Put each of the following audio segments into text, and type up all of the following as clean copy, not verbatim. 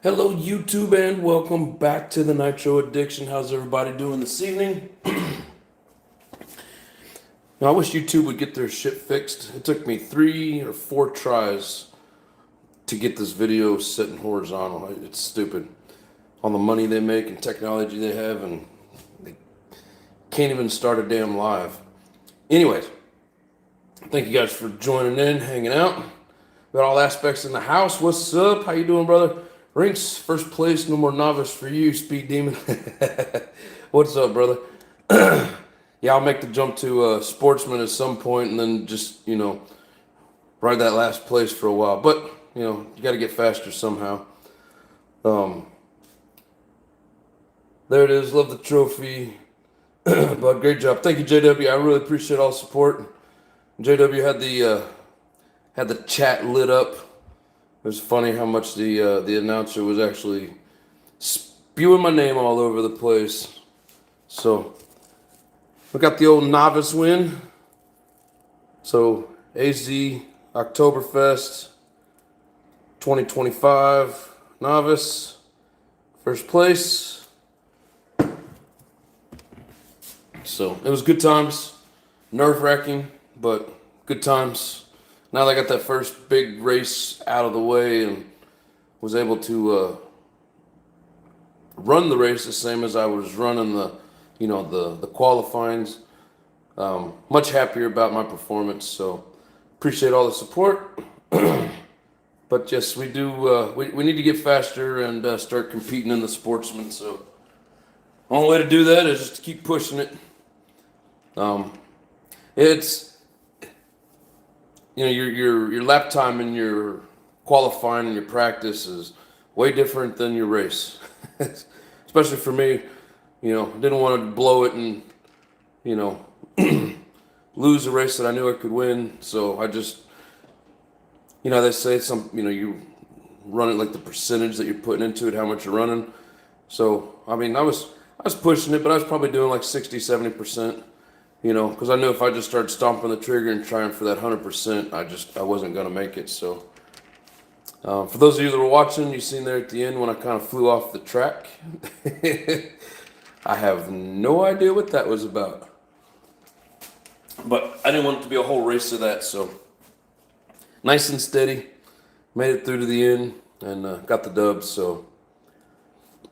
Hello, YouTube, and welcome back to the Nitro Addiction. How's everybody doing this evening? Now, I wish YouTube would get their shit fixed. It took me 3 or 4 tries to get this video sitting horizontal. It's stupid. All the money they make and technology they have, and they can't even start a damn live. Anyways, thank you guys for joining in, hanging out. Got all aspects in the house. What's up? How you doing, brother? Rinks, first place, no more novice for you, Speed Demon. What's up, brother? Yeah, I'll make the jump to sportsman at some point and then just, ride that last place for a while. But, you got to get faster somehow. There it is. Love the trophy. But great job. Thank you, JW. I really appreciate all the support. JW had the chat lit up. It was funny how much the announcer was actually spewing my name all over the place. So we got the old novice win. So AZ Oktoberfest 2025 novice, first place. So it was good times, nerve-wracking, but good times. Now that I got that first big race out of the way and was able to run the race the same as I was running the qualifyings. Much happier about my performance, so appreciate all the support. But yes, we do. We need to get faster and start competing in the sportsman. So the only way to do that is just to keep pushing it. It's your lap time and your qualifying and your practice is way different than your race. Especially for me, didn't want to blow it and, lose a race that I knew I could win. So I just, they say you run it like the percentage that you're putting into it, how much you're running. So, I was pushing it, but I was probably doing like 60, 70%. Because I knew if I just started stomping the trigger and trying for that 100%, I wasn't going to make it. So, for those of you that were watching, you seen there at the end when I kind of flew off the track. I have no idea what that was about. But I didn't want it to be a whole race of that, so nice and steady. Made it through to the end and got the dub, so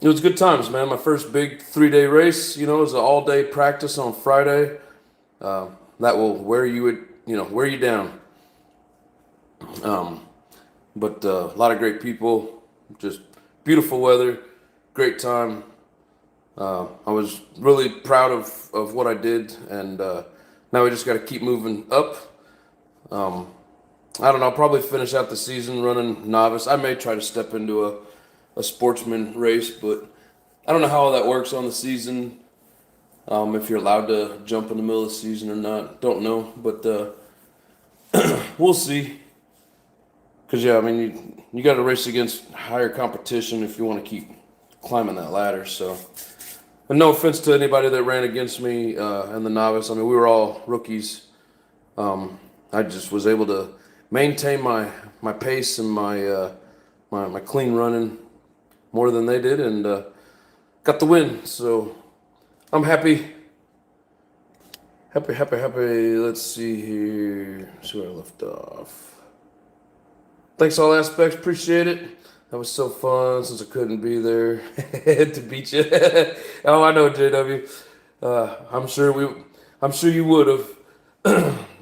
it was good times, man. My first big 3-day race, it was an all-day practice on Friday. That will wear you down. But a lot of great people, just beautiful weather, great time. I was really proud of what I did, and now we just got to keep moving up. I don't know, I'll probably finish out the season running novice. I may try to step into a sportsman race, but I don't know how all that works on the season. If you're allowed to jump in the middle of the season or not, don't know, but we'll see. Because, you got to race against higher competition if you want to keep climbing that ladder. So, and no offense to anybody that ran against me in the novice. We were all rookies. I just was able to maintain my pace and my clean running more than they did, and got the win. So I'm happy. Happy. Let's see here. See where I left off. Thanks all aspects. Appreciate it. That was so fun since I couldn't be there to beat you. Oh, I know, JW. I'm sure you would have.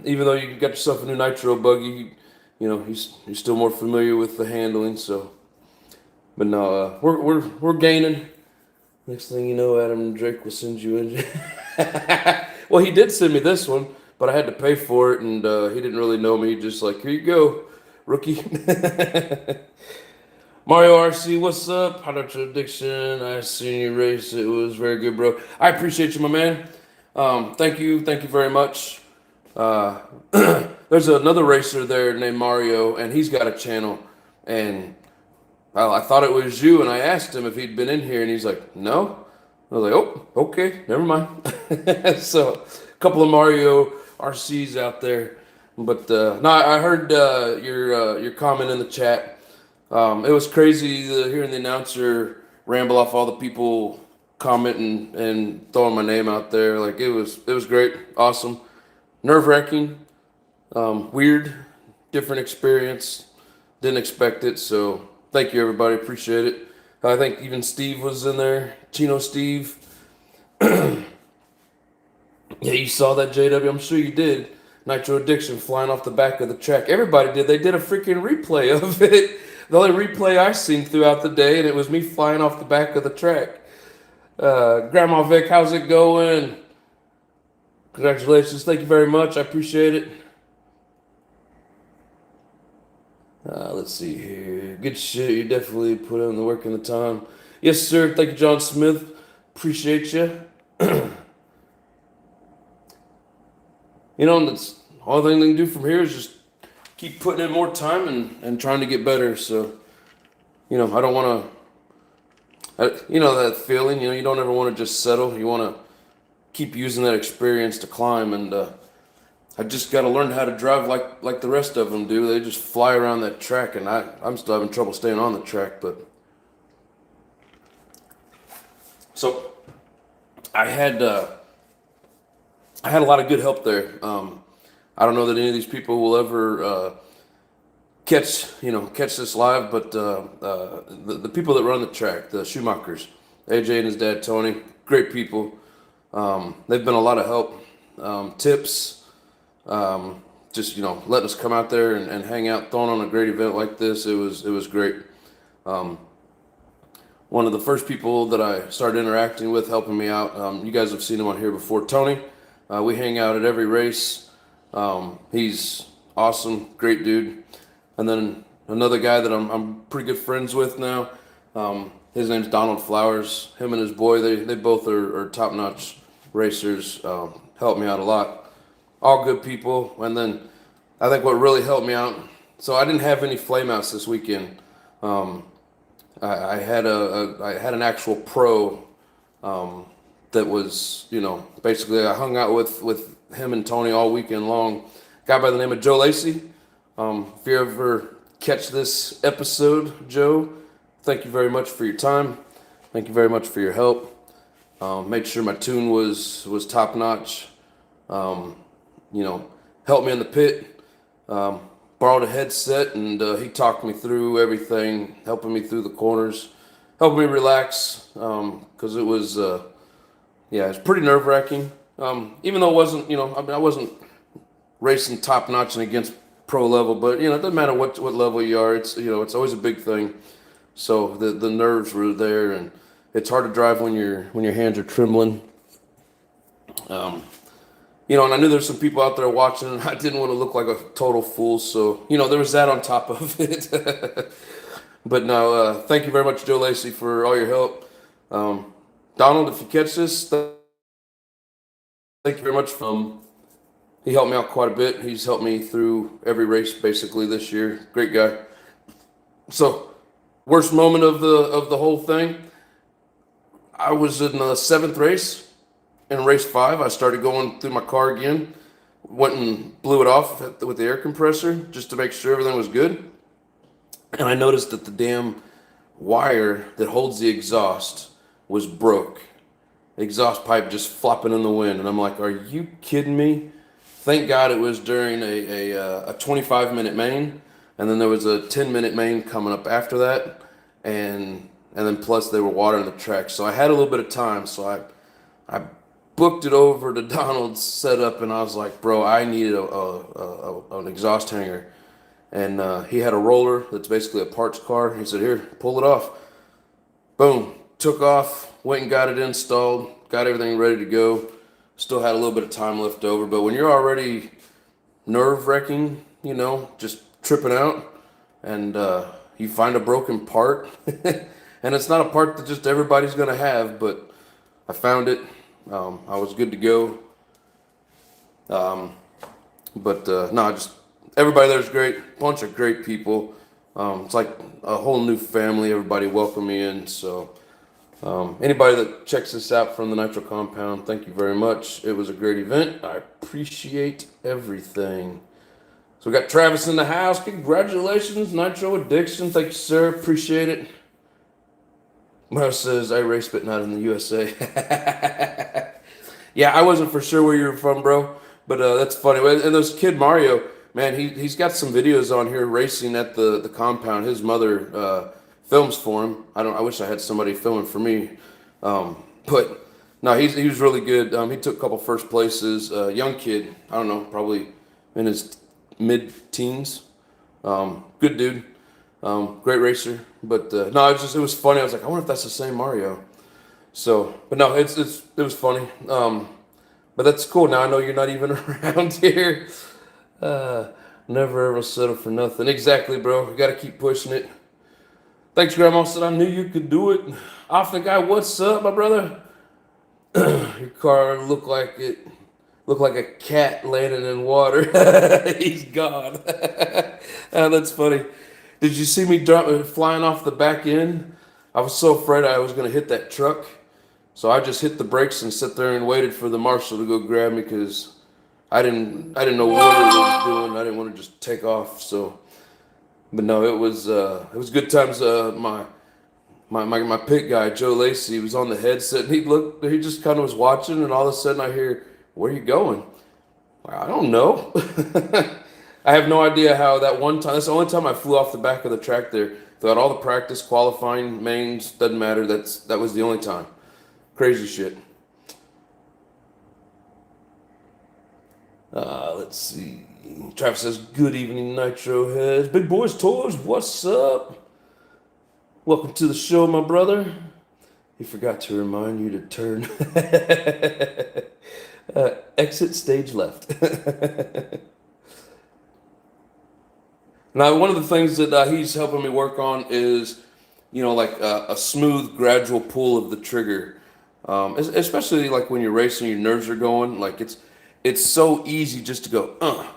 Even though you got yourself a new nitro buggy, you're still more familiar with the handling. So, but no, we're gaining. Next thing you know, Adam Drake will send you in. Well, he did send me this one, but I had to pay for it, and he didn't really know me. Just like, here you go, rookie. Mario RC, what's up? NITRO Addiction. I seen you race. It was very good, bro. I appreciate you, my man. Thank you very much. There's another racer there named Mario, and he's got a channel, and I thought it was you, and I asked him if he'd been in here, and he's like, no. I was like, oh, okay, never mind. So, a couple of Mario RCs out there. But, no, I heard your comment in the chat It was crazy hearing the announcer ramble off all the people commenting and throwing my name out there. Like it was great, awesome, nerve wracking, weird, different experience. Didn't expect it, so thank you everybody, appreciate it. I think even Steve was in there, Chino Steve. Yeah, you saw that, JW. I'm sure you did. Nitro Addiction flying off the back of the track. Everybody did. They did a freaking replay of it. The only replay I seen throughout the day, and it was me flying off the back of the track. Grandma Vic, how's it going? Congratulations. Thank you very much. I appreciate it. Let's see here. Good shit. You definitely put in the work and the time. Yes, sir. Thank you, John Smith. Appreciate you. You know, and that's all thing they can do from here is just keep putting in more time and trying to get better. So, you know, I don't want to, you know, that feeling, you know, you don't ever want to just settle. You want to keep using that experience to climb. And I just got to learn how to drive like the rest of them do. They just fly around that track, and I'm still having trouble staying on the track. But so I had a lot of good help there. I don't know that any of these people will ever catch this live, but the people that run the track, the Schumachers, AJ and his dad Tony, great people. They've been a lot of help, tips, just letting us come out there and hang out, throwing on a great event like this. It was great. One of the first people that I started interacting with, helping me out, you guys have seen him on here before, Tony. We hang out at every race. He's awesome, great dude. And then another guy that I'm pretty good friends with now. His name's Donald Flowers. Him and his boy, they both are top-notch racers. Helped me out a lot. All good people. And then I think what really helped me out. So I didn't have any flameouts this weekend. I had an actual pro. That was, basically I hung out with him and Tony all weekend long. Guy by the name of Joe Lacey. If you ever catch this episode, Joe, thank you very much for your time. Thank you very much for your help. Made sure my tune was top notch. Helped me in the pit. Borrowed a headset, and he talked me through everything, helping me through the corners, helping me relax, because it was it's pretty nerve wracking. Even though it wasn't, I wasn't racing top notch and against pro level, but it doesn't matter what level you are. It's it's always a big thing. So the nerves were there, and it's hard to drive when your hands are trembling. And I knew there's some people out there watching, and I didn't want to look like a total fool. So there was that on top of it. But no, thank you very much, Joe Lacey, for all your help. Donald, if you catch this, thank you very much. He helped me out quite a bit. He's helped me through every race basically this year. Great guy. So, worst moment of the whole thing, I was in the 7th race. In race 5, I started going through my car again. Went and blew it off with the air compressor just to make sure everything was good. And I noticed that the damn wire that holds the exhaust was broke. Exhaust pipe just flopping in the wind, and I'm like, "Are you kidding me?" Thank God it was during a 25-minute main, and then there was a 10-minute main coming up after that, and then plus they were watering the track, so I had a little bit of time. So I booked it over to Donald's setup, and I was like, "Bro, I needed an exhaust hanger," and he had a roller that's basically a parts car. He said, "Here, pull it off." Boom. Took off, went and got it installed, got everything ready to go. Still had a little bit of time left over, but when you're already nerve-wracking, just tripping out, and you find a broken part, and it's not a part that just everybody's going to have, but I found it. I was good to go. Just everybody there's great, bunch of great people. It's like a whole new family. Everybody welcomed me in, so... anybody that checks this out from the Nitro compound, thank you very much. It was a great event. I appreciate everything. So we got Travis in the house. Congratulations, Nitro Addiction. Thank you, sir. Appreciate it. Mara says, I race, but not in the USA. Yeah, I wasn't for sure where you were from, bro. But that's funny. And those Kid Mario, man, he's got some videos on here racing at the compound. His mother films for him. I wish I had somebody filming for me. But no, he was really good. He took a couple first places. Young kid, I don't know, probably in his mid-teens. Good dude. Great racer. But no, it was funny. I was like, I wonder if that's the same Mario. So, but no, it was funny. But that's cool. Now I know you're not even around here. Never ever settle for nothing. Exactly, bro. You got to keep pushing it. Thanks, Grandma said I knew you could do it. Off the guy, what's up, my brother? Your car looked like a cat landing in water. He's gone. That's funny. Did you see me flying off the back end? I was so afraid I was going to hit that truck. So I just hit the brakes and sat there and waited for the marshal to go grab me because I didn't know what it was doing. I didn't want to just take off. So, but no, it was good times. My pit guy Joe Lacey was on the headset. And he just kind of was watching, and all of a sudden I hear, "Where are you going?" I don't know. I have no idea how that one time. That's the only time I flew off the back of the track there. Throughout all the practice, qualifying, mains, doesn't matter. That was the only time. Crazy shit. Let's see. Travis says, good evening, Nitro Heads. Big Boys Toys, what's up? Welcome to the show, my brother. He forgot to remind you to turn. Exit stage left. Now, one of the things that he's helping me work on is, like a smooth, gradual pull of the trigger. Especially like when you're racing, your nerves are going. Like it's so easy just to go,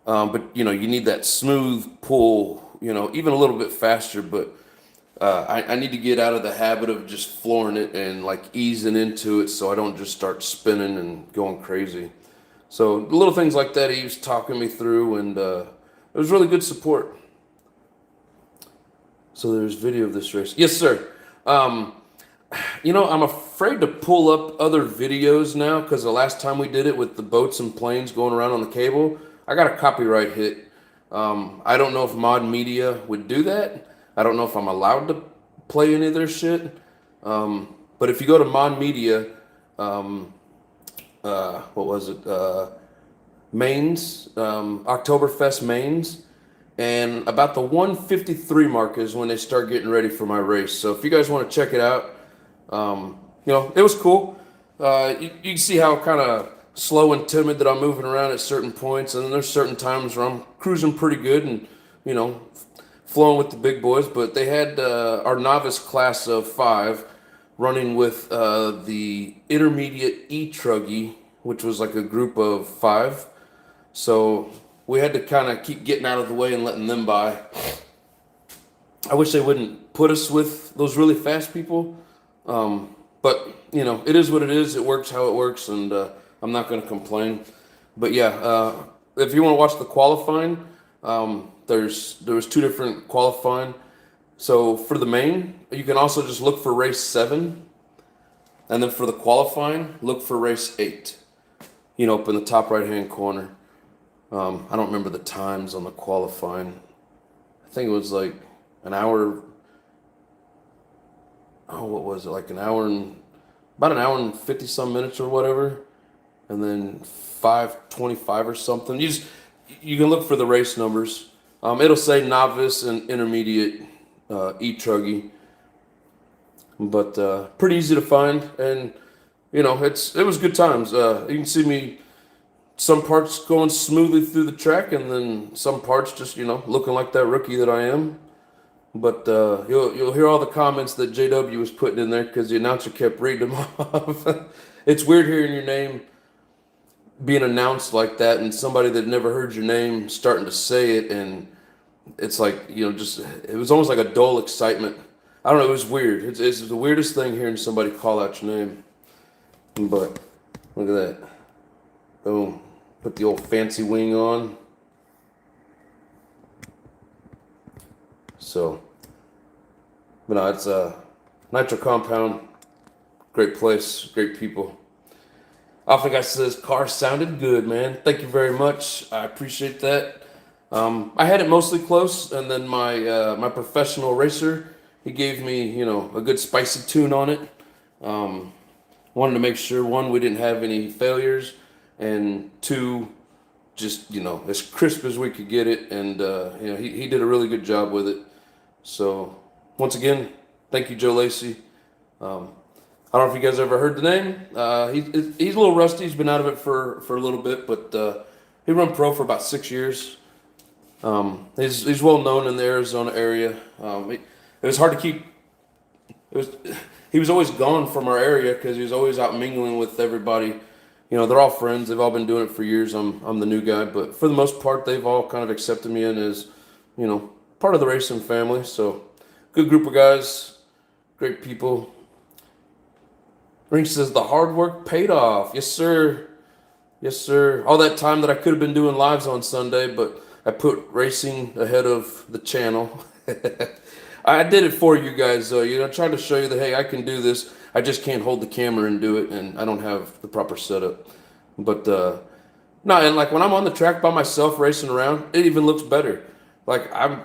but you need that smooth pull. Even a little bit faster. But I need to get out of the habit of just flooring it and like easing into it, so I don't just start spinning and going crazy. So little things like that he was talking me through, and it was really good support. So there's video of this race. Yes, sir. I'm afraid to pull up other videos now because the last time we did it with the boats and planes going around on the cable, I got a copyright hit. I don't know if Mod Media would do that. I don't know if I'm allowed to play any of their shit. But if you go to Mod Media, what was it? Mains, Oktoberfest Mains. And about the 153 mark is when they start getting ready for my race. So if you guys want to check it out, it was cool. You can see how kind of slow and timid that I'm moving around at certain points. And then there's certain times where I'm cruising pretty good and, flowing with the big boys. But they had our novice class of 5 running with the intermediate E-Truggy, which was like a group of 5. So we had to kind of keep getting out of the way and letting them by. I wish they wouldn't put us with those really fast people. But, it is what it is. It works how it works, and I'm not going to complain. But, yeah, if you want to watch the qualifying, there was 2 different qualifying. So for the main, you can also just look for race 7. And then for the qualifying, look for race 8, up in the top right-hand corner. I don't remember the times on the qualifying. I think it was like an hour. Oh, what was it? Like about an hour and 50 some minutes or whatever. And then 5:25 or something. You can look for the race numbers. It'll say novice and intermediate E-Truggy. But pretty easy to find, and it was good times. You can see me some parts going smoothly through the track, and then some parts just looking like that rookie that I am. But you'll hear all the comments that JW was putting in there because the announcer kept reading them off. It's weird hearing your name being announced like that, and somebody that never heard your name starting to say it, and it's like it was almost like a dull excitement. I don't know. It was weird. It's the weirdest thing hearing somebody call out your name. But look at that. Boom. Put the old fancy wing on. So, but no, it's a Nitro Compound, great place, great people. Off the guy says, car sounded good, man. Thank you very much. I appreciate that. I had it mostly close, and then my professional racer, he gave me, a good spicy tune on it. Wanted to make sure, one, we didn't have any failures, and two, just, as crisp as we could get it. And, he did a really good job with it. So, once again, thank you, Joe Lacey. I don't know if you guys ever heard the name. He's a little rusty. He's been out of it for a little bit, but he run pro for about 6 years. He's well known in the Arizona area. It was hard to keep. He was always gone from our area because he was always out mingling with everybody. They're all friends. They've all been doing it for years. I'm the new guy, but for the most part, they've all kind of accepted me in as part of the racing family. So good group of guys, great people. Rink says the hard work paid off. Yes, sir. Yes, sir. All that time that I could have been doing lives on Sunday, but I put racing ahead of the channel. I did it for you guys, though. Trying to show you that, hey, I can do this. I just can't hold the camera and do it, and I don't have the proper setup. But, no, and like when I'm on the track by myself racing around, it even looks better. Like I'm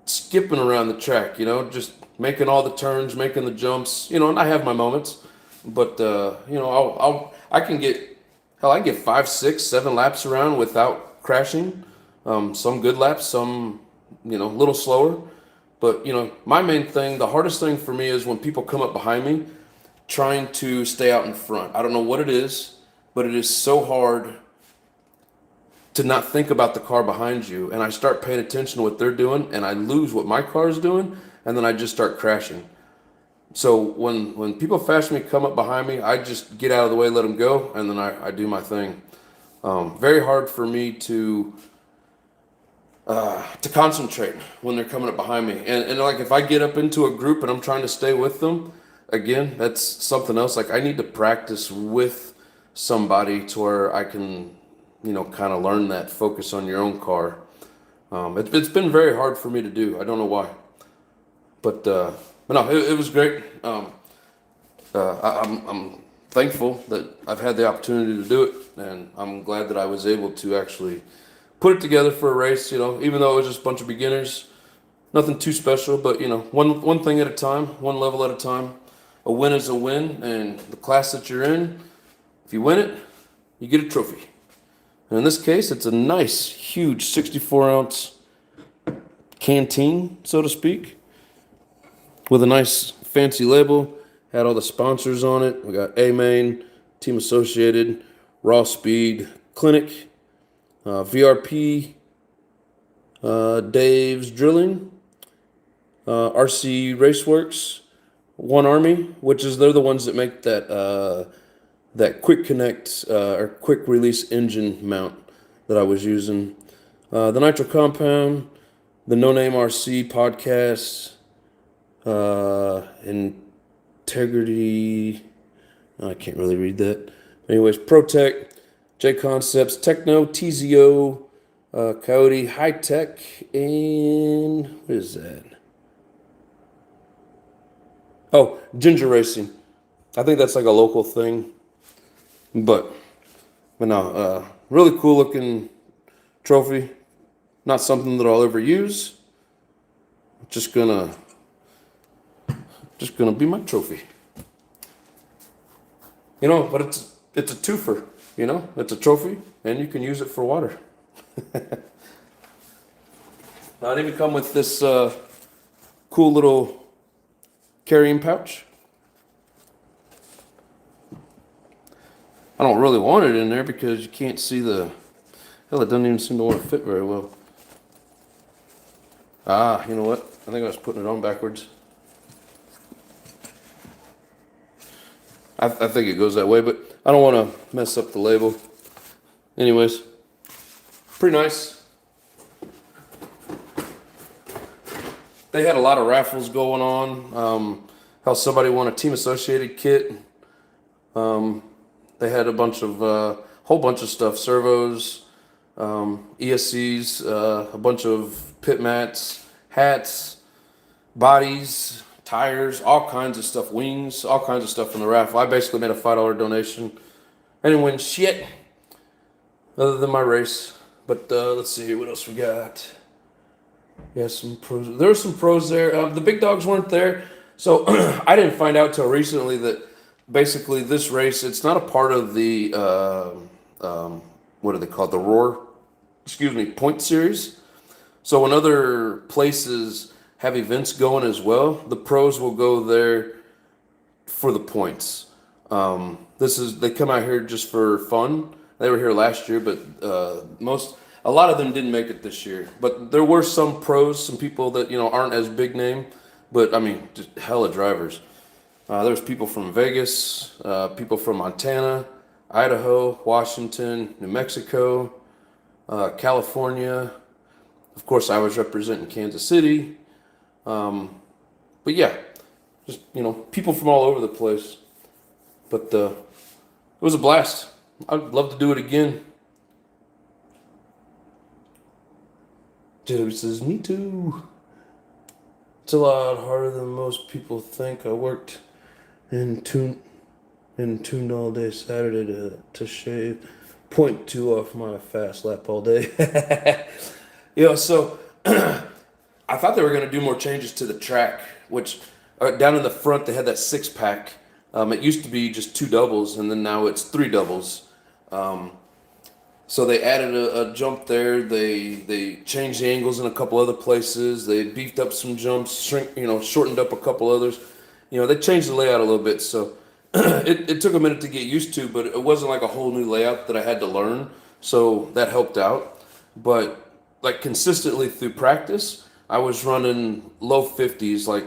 skipping around the track, just making all the turns, making the jumps, and I have my moments. But I can get 5, 6, 7 laps around without crashing. Some good laps, some a little slower. But my main thing, the hardest thing for me is when people come up behind me, trying to stay out in front. I don't know what it is, but it is so hard to not think about the car behind you. And I start paying attention to what they're doing, and I lose what my car is doing, and then I just start crashing. So when people fast me, come up behind me, I just get out of the way, let them go, and then I do my thing. Very hard for me to concentrate when they're coming up behind me. And like if I get up into a group and I'm trying to stay with them, again, that's something else. Like I need to practice with somebody to where I can, kind of learn that, focus on your own car. It's been very hard for me to do. I don't know why. But no, it was great. I'm thankful that I've had the opportunity to do it, and I'm glad that I was able to actually put it together for a race. Even though it was just a bunch of beginners, nothing too special, but one thing at a time, one level at a time. A win is a win, and the class that you're in, if you win it, you get a trophy. And in this case, it's a nice, huge 64-ounce canteen, so to speak, with a nice fancy label. Had all the sponsors on it. We got A-Main, Team Associated, Raw Speed, Clinic, VRP, Dave's Drilling, RC Raceworks, One Army, which is they're the ones that make that quick connect or quick release engine mount that I was using. The Nitro Compound, the No Name RC podcast, Integrity. I can't really read that. Anyways, ProTech, J Concepts, Techno, TZO, Coyote, High Tech, and what is that? Oh, Ginger Racing. I think that's like a local thing. But no, really cool looking trophy. Not something that I'll ever use. Just gonna be my trophy. But it's a twofer. It's a trophy, and you can use it for water. Now, it even come with this cool little carrying pouch. I don't really want it in there because you can't see the... Hell, it doesn't even seem to want to fit very well. You know what? I think I was putting it on backwards. I think it goes that way, but I don't want to mess up the label. Anyways, pretty nice. They had a lot of raffles going on. How somebody won a Team Associated kit. They had whole bunch of stuff, servos, ESCs, a bunch of pit mats, hats, bodies, tires, all kinds of stuff, wings, all kinds of stuff from the raffle. I basically made a $5 donation. I didn't win shit other than my race. But let's see what else we got. Yeah, some pros. There were some pros there. The big dogs weren't there, so I didn't find out till recently that basically this race it's not a part of the what are they called, the Roar? Excuse me, Point Series. So when other places have events going as well, the pros will go there for the points. They come out here just for fun. They were here last year, but a lot of them didn't make it this year. But there were some pros, some people that aren't as big name, but I mean, just hella drivers. There's people from Vegas, people from Montana, Idaho, Washington, New Mexico, California. Of course, I was representing Kansas City. But yeah, just people from all over the place. But it was a blast. I'd love to do it again. Jacob says, me too. It's a lot harder than most people think. I worked and tuned all day Saturday to shave 0.2 off my fast lap all day. So I thought they were going to do more changes to the track, which down in the front they had that 6-pack. It used to be just 2 doubles, and then now it's 3 doubles. So they added a jump there. They changed the angles in a couple other places. They beefed up some jumps, shortened up a couple others. They changed the layout a little bit. So it took a minute to get used to, but it wasn't like a whole new layout that I had to learn. So that helped out. But like consistently through practice, I was running low 50s. Like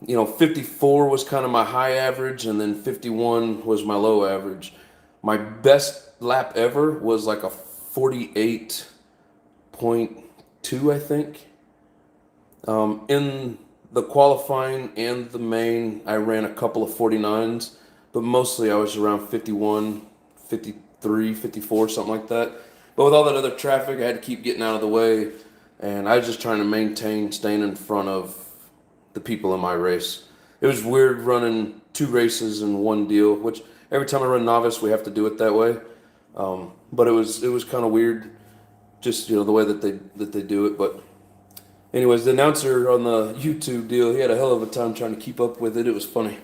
54 was kind of my high average, and then 51 was my low average. My best lap ever was like a 48.2, I think. In the qualifying and the main, I ran a couple of 49s, but mostly I was around 51, 53, 54, something like that. But with all that other traffic, I had to keep getting out of the way, and I was just trying to maintain staying in front of the people in my race. It was weird running 2 races in one deal, which every time I run novice, we have to do it that way. But it was kind of weird, just the way that they do it. But anyways, the announcer on the YouTube deal, he had a hell of a time trying to keep up with it. It was funny.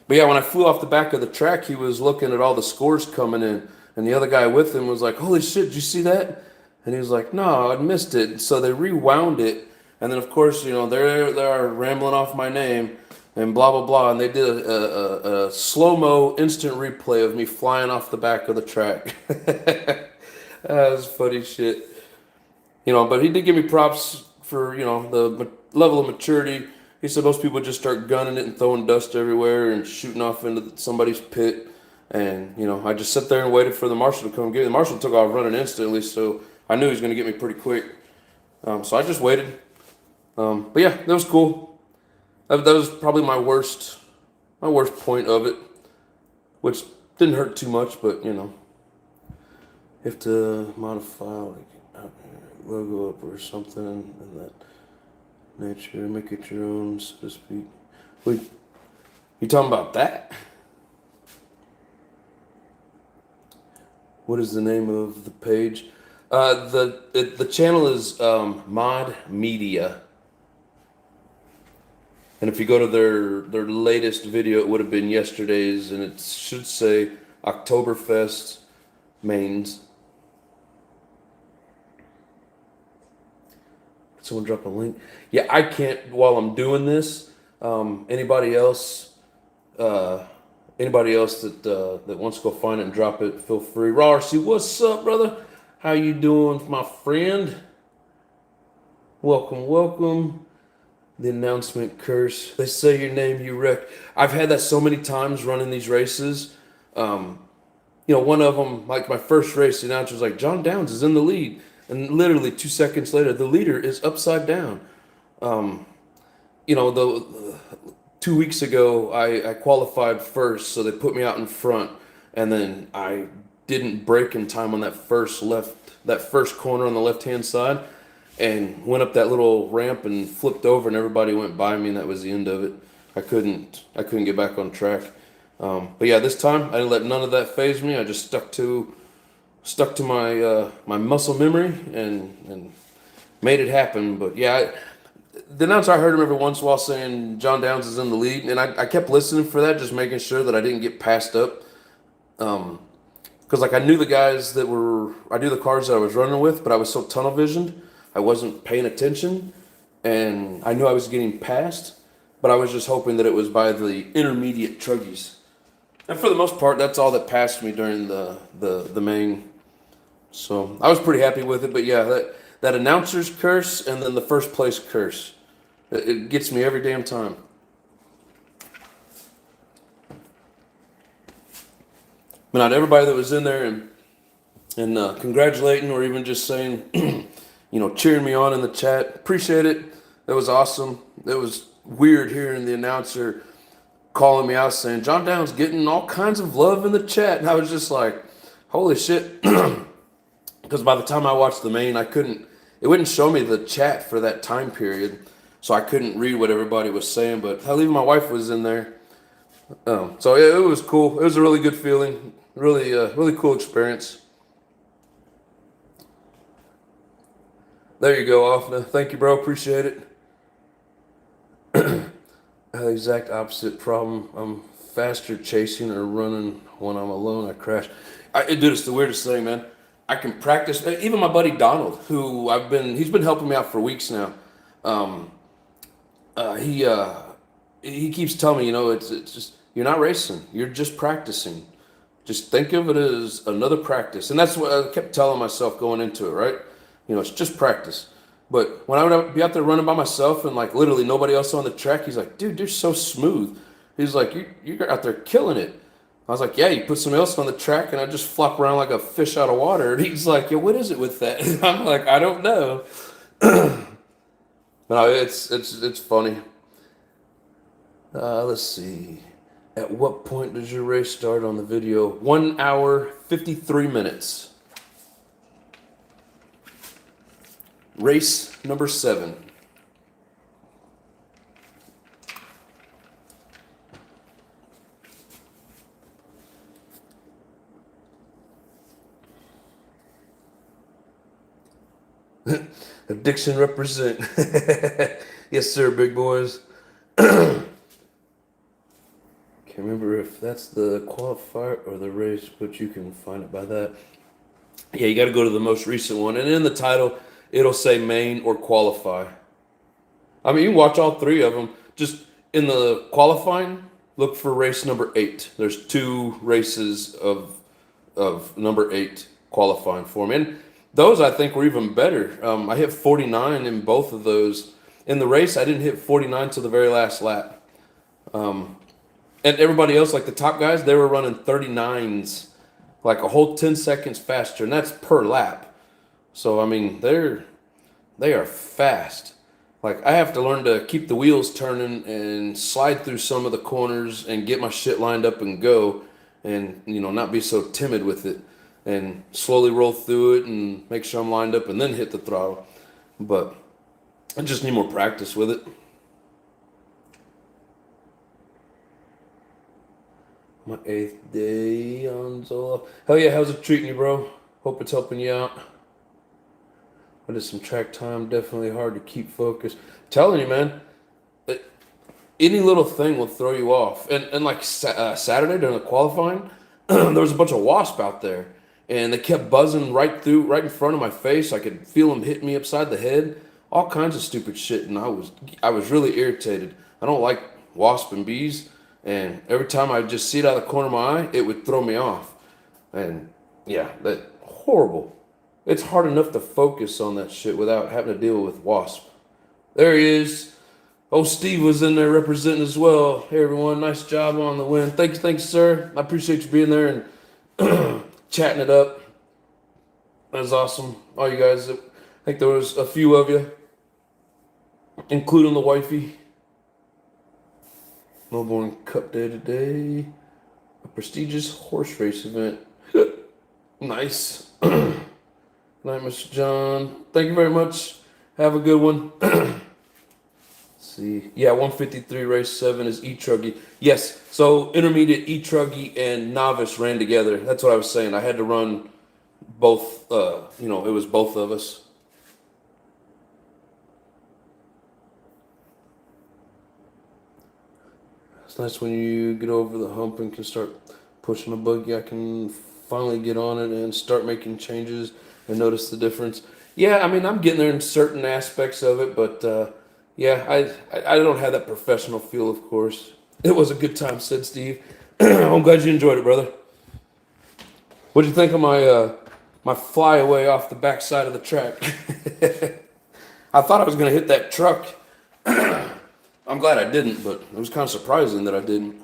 But yeah, when I flew off the back of the track, he was looking at all the scores coming in, and the other guy with him was like, "Holy shit, did you see that?" And he was like, "No, I missed it." So they rewound it, and then of course, they're rambling off my name and blah blah blah, and they did a slow-mo instant replay of me flying off the back of the track. That was funny shit. But he did give me props for the level of maturity. He said most people just start gunning it and throwing dust everywhere and shooting off into somebody's pit. And I just sat there and waited for the marshal to come get me. The marshal took off running instantly, so I knew he was going to get me pretty quick. So I just waited. But yeah, that was cool. That was probably my worst point of it, which didn't hurt too much, but you have to modify like logo up or something in that nature, make it your own, so to speak. Wait, you talking about that? What is the name of the page? The channel is Mod Media. And if you go to their latest video, it would have been yesterday's, and it should say Oktoberfest Mains. Someone drop a link. Yeah, I can't while I'm doing this. Anybody else that wants to go find it and drop it, feel free. Rarcy, what's up, brother? How you doing, my friend? Welcome. The announcement curse. They say your name, you wreck. I've had that so many times running these races. One of them, like my first race, the announcer was like, John Downs is in the lead. And literally 2 seconds later, the leader is upside down. The 2 weeks ago, I qualified first, so they put me out in front. And then I didn't brake in time on that first corner on the left-hand side. and went up that little ramp and flipped over, and everybody went by me, and that was the end of it. I couldn't get back on track. But yeah, this time I didn't let none of that phase me. I just stuck to my muscle memory and made it happen. But yeah, the announcer, I heard him every once in a while saying John Downs is in the lead, and I kept listening for that, just making sure that I didn't get passed up. Because like I knew the guys I knew the cars that I was running with, but I was so tunnel visioned, I wasn't paying attention, and I knew I was getting passed, but I was just hoping that it was by the intermediate truggies. And for the most part, that's all that passed me during the main. So I was pretty happy with it. But yeah, that announcer's curse and then the first place curse, it gets me every damn time. But not everybody that was in there and congratulating or even just saying, cheering me on in the chat. Appreciate it. That was awesome. It was weird hearing the announcer calling me out saying John Downs getting all kinds of love in the chat, and I was just like, holy shit. Because by the time I watched the main, it wouldn't show me the chat for that time period, so I couldn't read what everybody was saying. But I believe my wife was in there, so yeah, it was cool. It was a really good feeling, really cool experience. There you go, Offna. Thank you, bro. Appreciate it. I have the exact opposite problem. I'm faster chasing or running when I'm alone. I crash. Dude, it's the weirdest thing, man. I can practice. Even my buddy Donald, who he's been helping me out for weeks now. He keeps telling me, it's just you're not racing. You're just practicing. Just think of it as another practice, and that's what I kept telling myself going into it. Right? It's just practice. But when I would be out there running by myself and like literally nobody else on the track, he's like, dude, you're so smooth. He's like, you're out there killing it. I was like, yeah, you put somebody else on the track and I just flop around like a fish out of water. And he's like, yeah, what is it with that? And I'm like, I don't know. No, it's funny. Let's see. At what point does your race start on the video? 1 hour, 53 minutes. Race number 7. Addiction represent. Yes, sir, big boys. Can't remember if that's the qualifier or the race, but you can find it by that. Yeah, you got to go to the most recent one. And in the title, it'll say main or qualify. I mean, you can watch all 3 of them. Just in the qualifying, look for race number 8. There's 2 races of number 8 qualifying for me. And those, I think, were even better. I hit 49 in both of those. In the race, I didn't hit 49 till the very last lap. And everybody else, like the top guys, they were running 39s, like a whole 10 seconds faster, and that's per lap. So, I mean, they are fast. Like, I have to learn to keep the wheels turning and slide through some of the corners and get my shit lined up and go and, not be so timid with it and slowly roll through it and make sure I'm lined up and then hit the throttle. But I just need more practice with it. My 8th day on Zola. Hell yeah, how's it treating you, bro? Hope it's helping you out. I did some track time, definitely hard to keep focused. Telling you, man, any little thing will throw you off. And like Saturday during the qualifying, there was a bunch of wasp out there, and they kept buzzing right in front of my face. I could feel them hit me upside the head, all kinds of stupid shit, and I was really irritated. I don't like wasp and bees, and every time I just see it out of the corner of my eye, it would throw me off. And yeah, that horrible. It's hard enough to focus on that shit without having to deal with wasp. There he is. Oh, Steve was in there representing as well. Hey, everyone. Nice job on the win. Thanks, sir. I appreciate you being there and chatting it up. That was awesome. All you guys. I think there was a few of you, including the wifey. Melbourne Cup Day today. A prestigious horse race event. Nice. Night, Mr. John. Thank you very much. Have a good one. See, yeah, 153 race 7 is E-Truggy. Yes, so intermediate E-Truggy and novice ran together. That's what I was saying. I had to run both. It was both of us. It's nice when you get over the hump and can start pushing a buggy. I can finally get on it and start making changes and notice the difference. Yeah, I mean, I'm getting there in certain aspects of it, but yeah, I don't have that professional feel, of course. It was a good time, said Steve. I'm glad you enjoyed it, brother. What'd you think of my flyaway off the backside of the track? I thought I was gonna hit that truck. I'm glad I didn't, but it was kind of surprising that I didn't.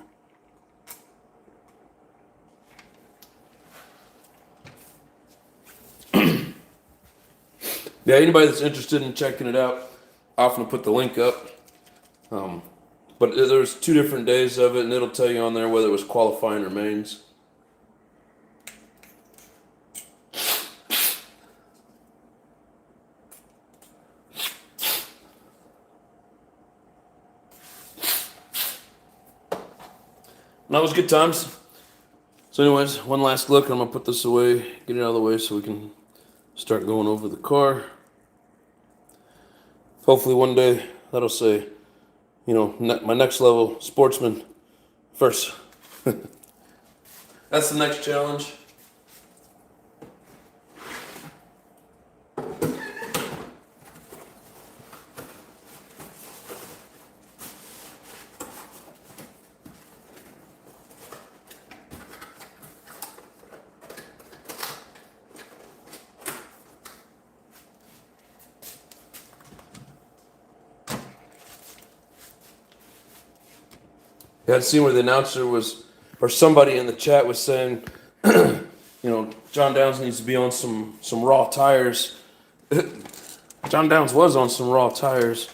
Yeah, anybody that's interested in checking it out, I'll often put the link up. But there's 2 different days of it, and it'll tell you on there whether it was qualifying or mains. And that was good times. So anyways, one last look. I'm going to put this away, get it out of the way so we can start going over the car. Hopefully one day that'll say, my next level sportsman first. That's the next challenge. Yeah, I'd seen where the announcer was, or somebody in the chat was saying, John Downs needs to be on some raw tires. John Downs was on some raw tires.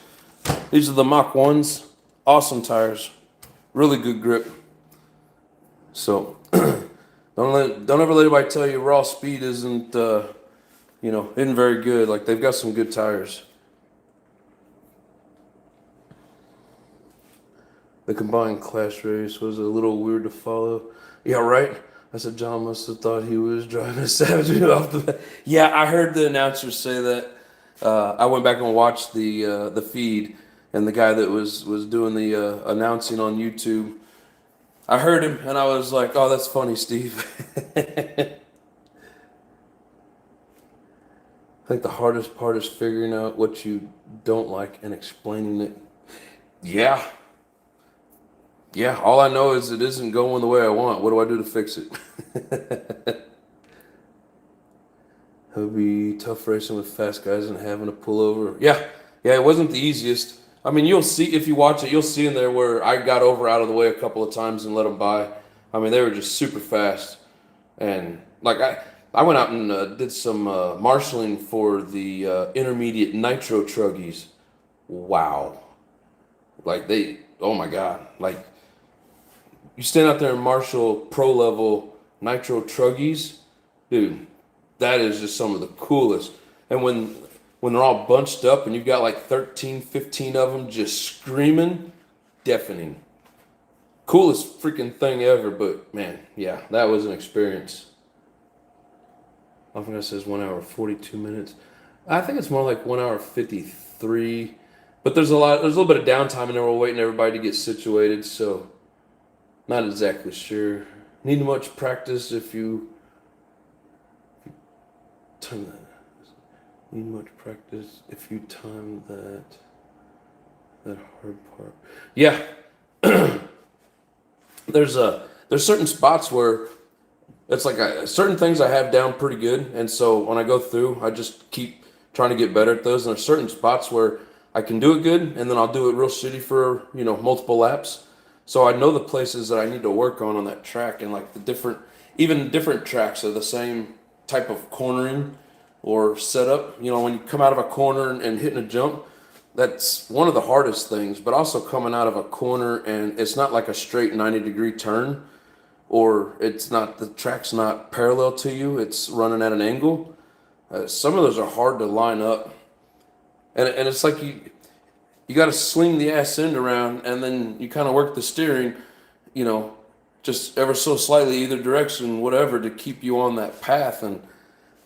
These are the Mach 1s. Awesome tires. Really good grip. So, don't ever let anybody tell you raw speed isn't very good. Like, they've got some good tires. The combined class race was a little weird to follow. Yeah, right? I said John must have thought he was driving a Savage off the bat. Yeah, I heard the announcer say that. I went back and watched the feed, and the guy that was doing the announcing on YouTube, I heard him, and I was like, oh, that's funny, Steve. I think the hardest part is figuring out what you don't like and explaining it. Yeah. Yeah, all I know is it isn't going the way I want. What do I do to fix it? It would be tough racing with fast guys and having to pull over. Yeah, it wasn't the easiest. I mean, you'll see, if you watch it, you'll see in there where I got over out of the way a couple of times and let them by. I mean, they were just super fast. And, like, I went out and did some marshalling for the intermediate nitro truggies. Wow. Like, oh my God. Like, you stand out there and marshal pro level nitro truggies, dude, that is just some of the coolest. And when they're all bunched up and you've got like 13, 15 of them just screaming, deafening. Coolest freaking thing ever, but man, yeah, that was an experience. I think it says 1 hour 42 minutes. I think it's more like 1 hour 53. But there's a little bit of downtime in there. We're waiting everybody to get situated, so not exactly sure. Need much practice if you time that. Need much practice if you time that hard part. Yeah. There's certain spots where it's like certain things I have down pretty good, and so when I go through, I just keep trying to get better at those. And there's certain spots where I can do it good, and then I'll do it real shitty for multiple laps. So I know the places that I need to work on that track, and like even different tracks are the same type of cornering or setup. When you come out of a corner and hitting a jump, that's one of the hardest things. But also coming out of a corner and it's not like a straight 90-degree turn, or the track's not parallel to you, it's running at an angle. Some of those are hard to line up and it's like you got to sling the ass end around, and then you kind of work the steering, you know, just ever so slightly either direction, whatever, to keep you on that path. And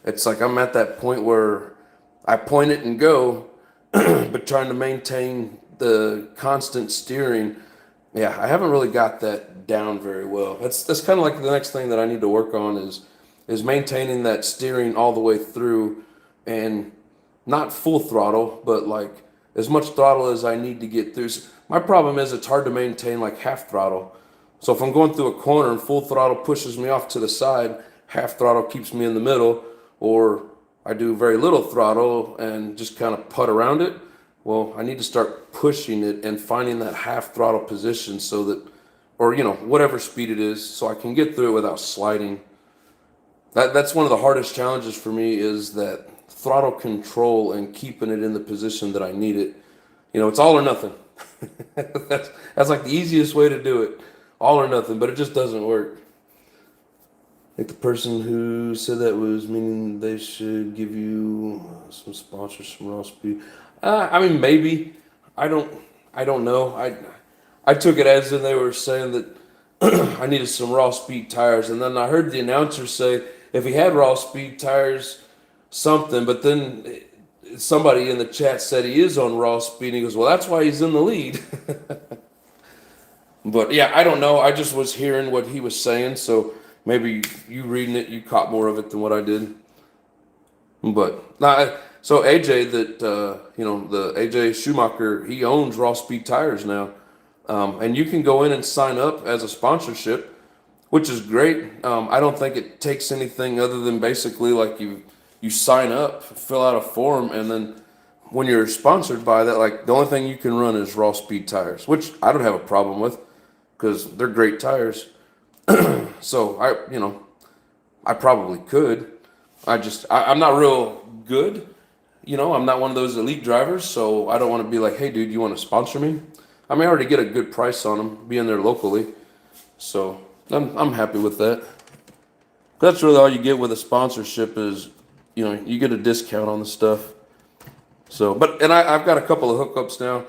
it's like I'm at that point where I point it and go, but trying to maintain the constant steering. Yeah, I haven't really got that down very well. That's kind of like the next thing that I need to work on is maintaining that steering all the way through, and not full throttle, but like as much throttle as I need to get through. My problem is it's hard to maintain like half throttle. So if I'm going through a corner and full throttle pushes me off to the side, half throttle keeps me in the middle, or I do very little throttle and just kind of putt around it. Well, I need to start pushing it and finding that half throttle position so that, or whatever speed it is, so I can get through it without sliding. That's one of the hardest challenges for me, is that throttle control and keeping it in the position that I need it. It's all or nothing. that's like the easiest way to do it, all or nothing, but it just doesn't work. I think the person who said that was meaning they should give you some sponsors, some raw speed. I mean, maybe. I don't know. I took it as if they were saying that I needed some raw speed tires, and then I heard the announcer say if he had raw speed tires, something. But then somebody in the chat said he is on raw speed, and he goes, "Well, that's why he's in the lead." But yeah, I don't know. I just was hearing what he was saying, so maybe you reading it, you caught more of it than what I did. But now, so AJ, the AJ Schumacher, he owns Raw Speed Tires now, and you can go in and sign up as a sponsorship, which is great. I don't think it takes anything other than basically like you sign up, fill out a form, and then when you're sponsored by that, like the only thing you can run is Raw Speed Tires, which I don't have a problem with because they're great tires. So I probably could. I'm not real good. I'm not one of those elite drivers, so I don't want to be like, hey, dude, you want to sponsor me? I mean, I already get a good price on them being there locally, so I'm happy with that. That's really all you get with a sponsorship is, you get a discount on the stuff. So, and I've got a couple of hookups now.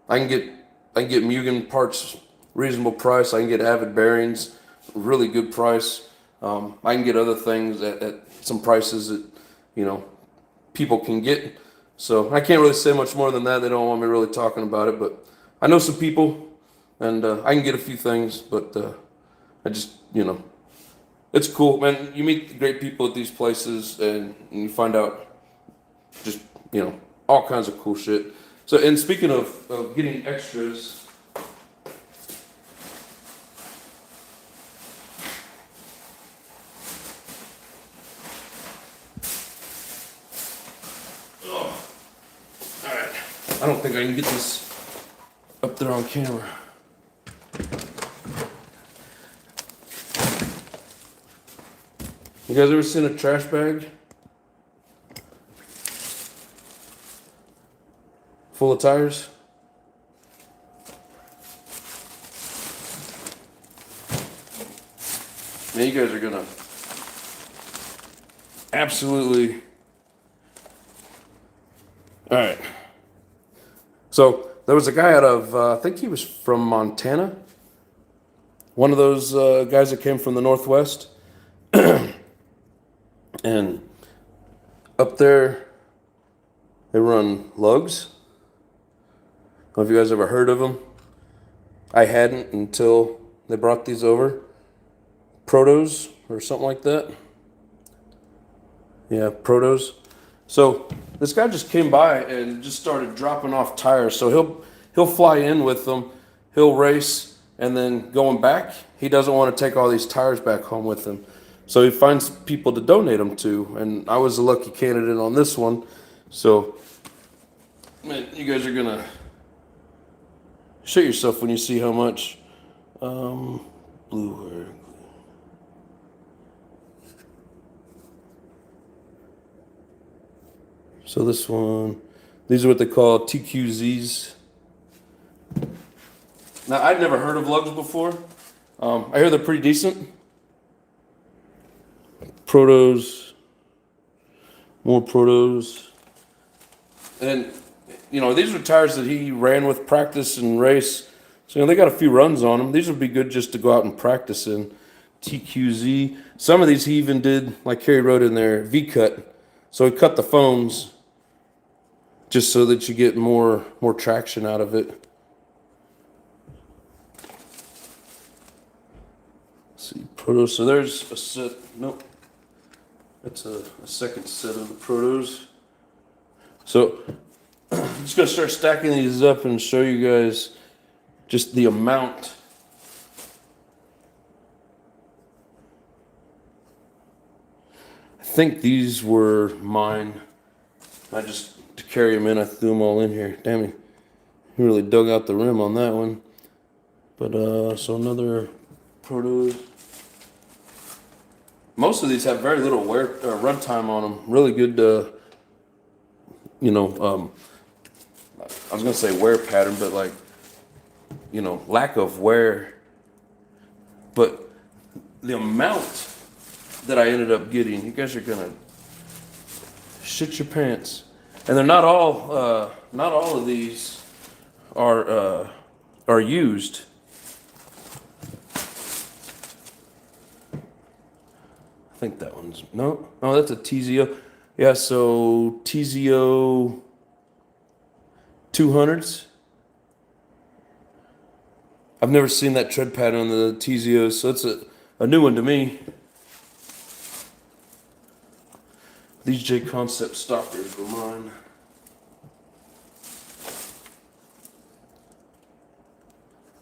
I can get Mugen parts, reasonable price. I can get Avid bearings, really good price. I can get other things at some prices that people can get. So I can't really say much more than that. They don't want me really talking about it, but I know some people, and I can get a few things. But I just it's cool, man. You meet great people at these places, and you find out just all kinds of cool shit. So, and speaking of getting extras. I don't think I can get this up there on camera. You guys ever seen a trash bag full of tires? Man, you guys are gonna absolutely. All right. So there was a guy out of, I think he was from Montana. One of those guys that came from the Northwest. And up there, they run lugs. I don't know if you guys ever heard of them. I hadn't until they brought these over. Protos or something like that. Yeah, Protos. So this guy just came by and just started dropping off tires. So he'll fly in with them, he'll race, and then going back, he doesn't want to take all these tires back home with him. So he finds people to donate them to, and I was a lucky candidate on this one. So, man, you guys are gonna shit yourself when you see how much blue hair. So this one, these are what they call TQZs. Now, I'd never heard of lugs before. I hear they're pretty decent. Protos, more Protos. And, these are tires that he ran with practice and race. So, they got a few runs on them. These would be good just to go out and practice in. TQZ. Some of these he even did, like Kerry wrote in there, V-cut. So he cut the foams just so that you get more traction out of it. Let's see, Protos. So there's a set. Nope. That's a second set of the Protos. So I'm just going to start stacking these up and show you guys just the amount. I think these were mine. To carry them in, I threw them all in here. Damn it. He really dug out the rim on that one. But, so another Protos. Most of these have very little run time on them. Really good, I was going to say wear pattern, but like, lack of wear. But the amount that I ended up getting, you guys are going to shit your pants. And they're not all of these are used. I think that one's, no, that's a TZO. Yeah, so TZO 200s. I've never seen that tread pattern on the TZOs, so it's a new one to me. These J Concept stockers were mine.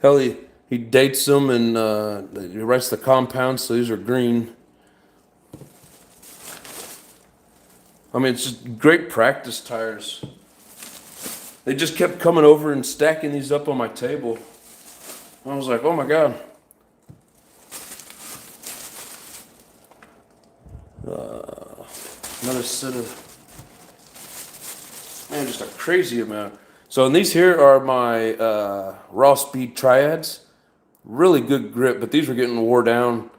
Hell, he dates them and he writes the compounds, so these are green. I mean, it's just great practice tires. They just kept coming over and stacking these up on my table. I was like, oh my God. Another set of, man, just a crazy amount. So, and these here are my raw speed triads. Really good grip, but these were getting wore down.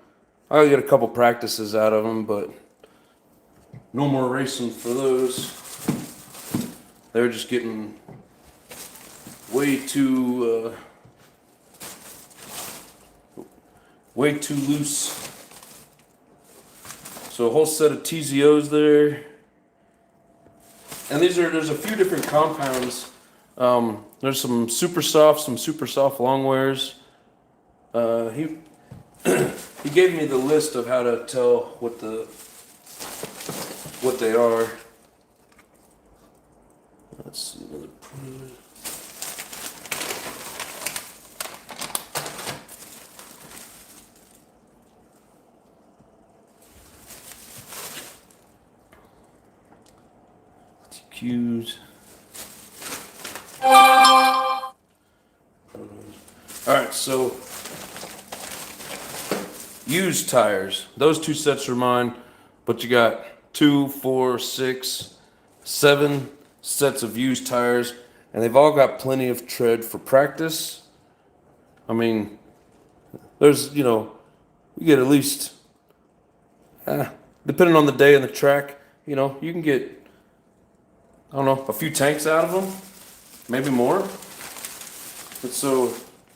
I'll get a couple practices out of them, but no more racing for those. They're just getting way too loose. So a whole set of TZOs there. And there's a few different compounds. There's some super soft long wears. He gave me the list of how to tell what they are. Let's see another. Q's. All right, so used tires. Those two sets are mine, but you got 2, 4, 6, 7 sets of used tires, and they've all got plenty of tread for practice. I mean, there's, you get at least, depending on the day and the track, you can get, I don't know, a few tanks out of them, maybe more. But so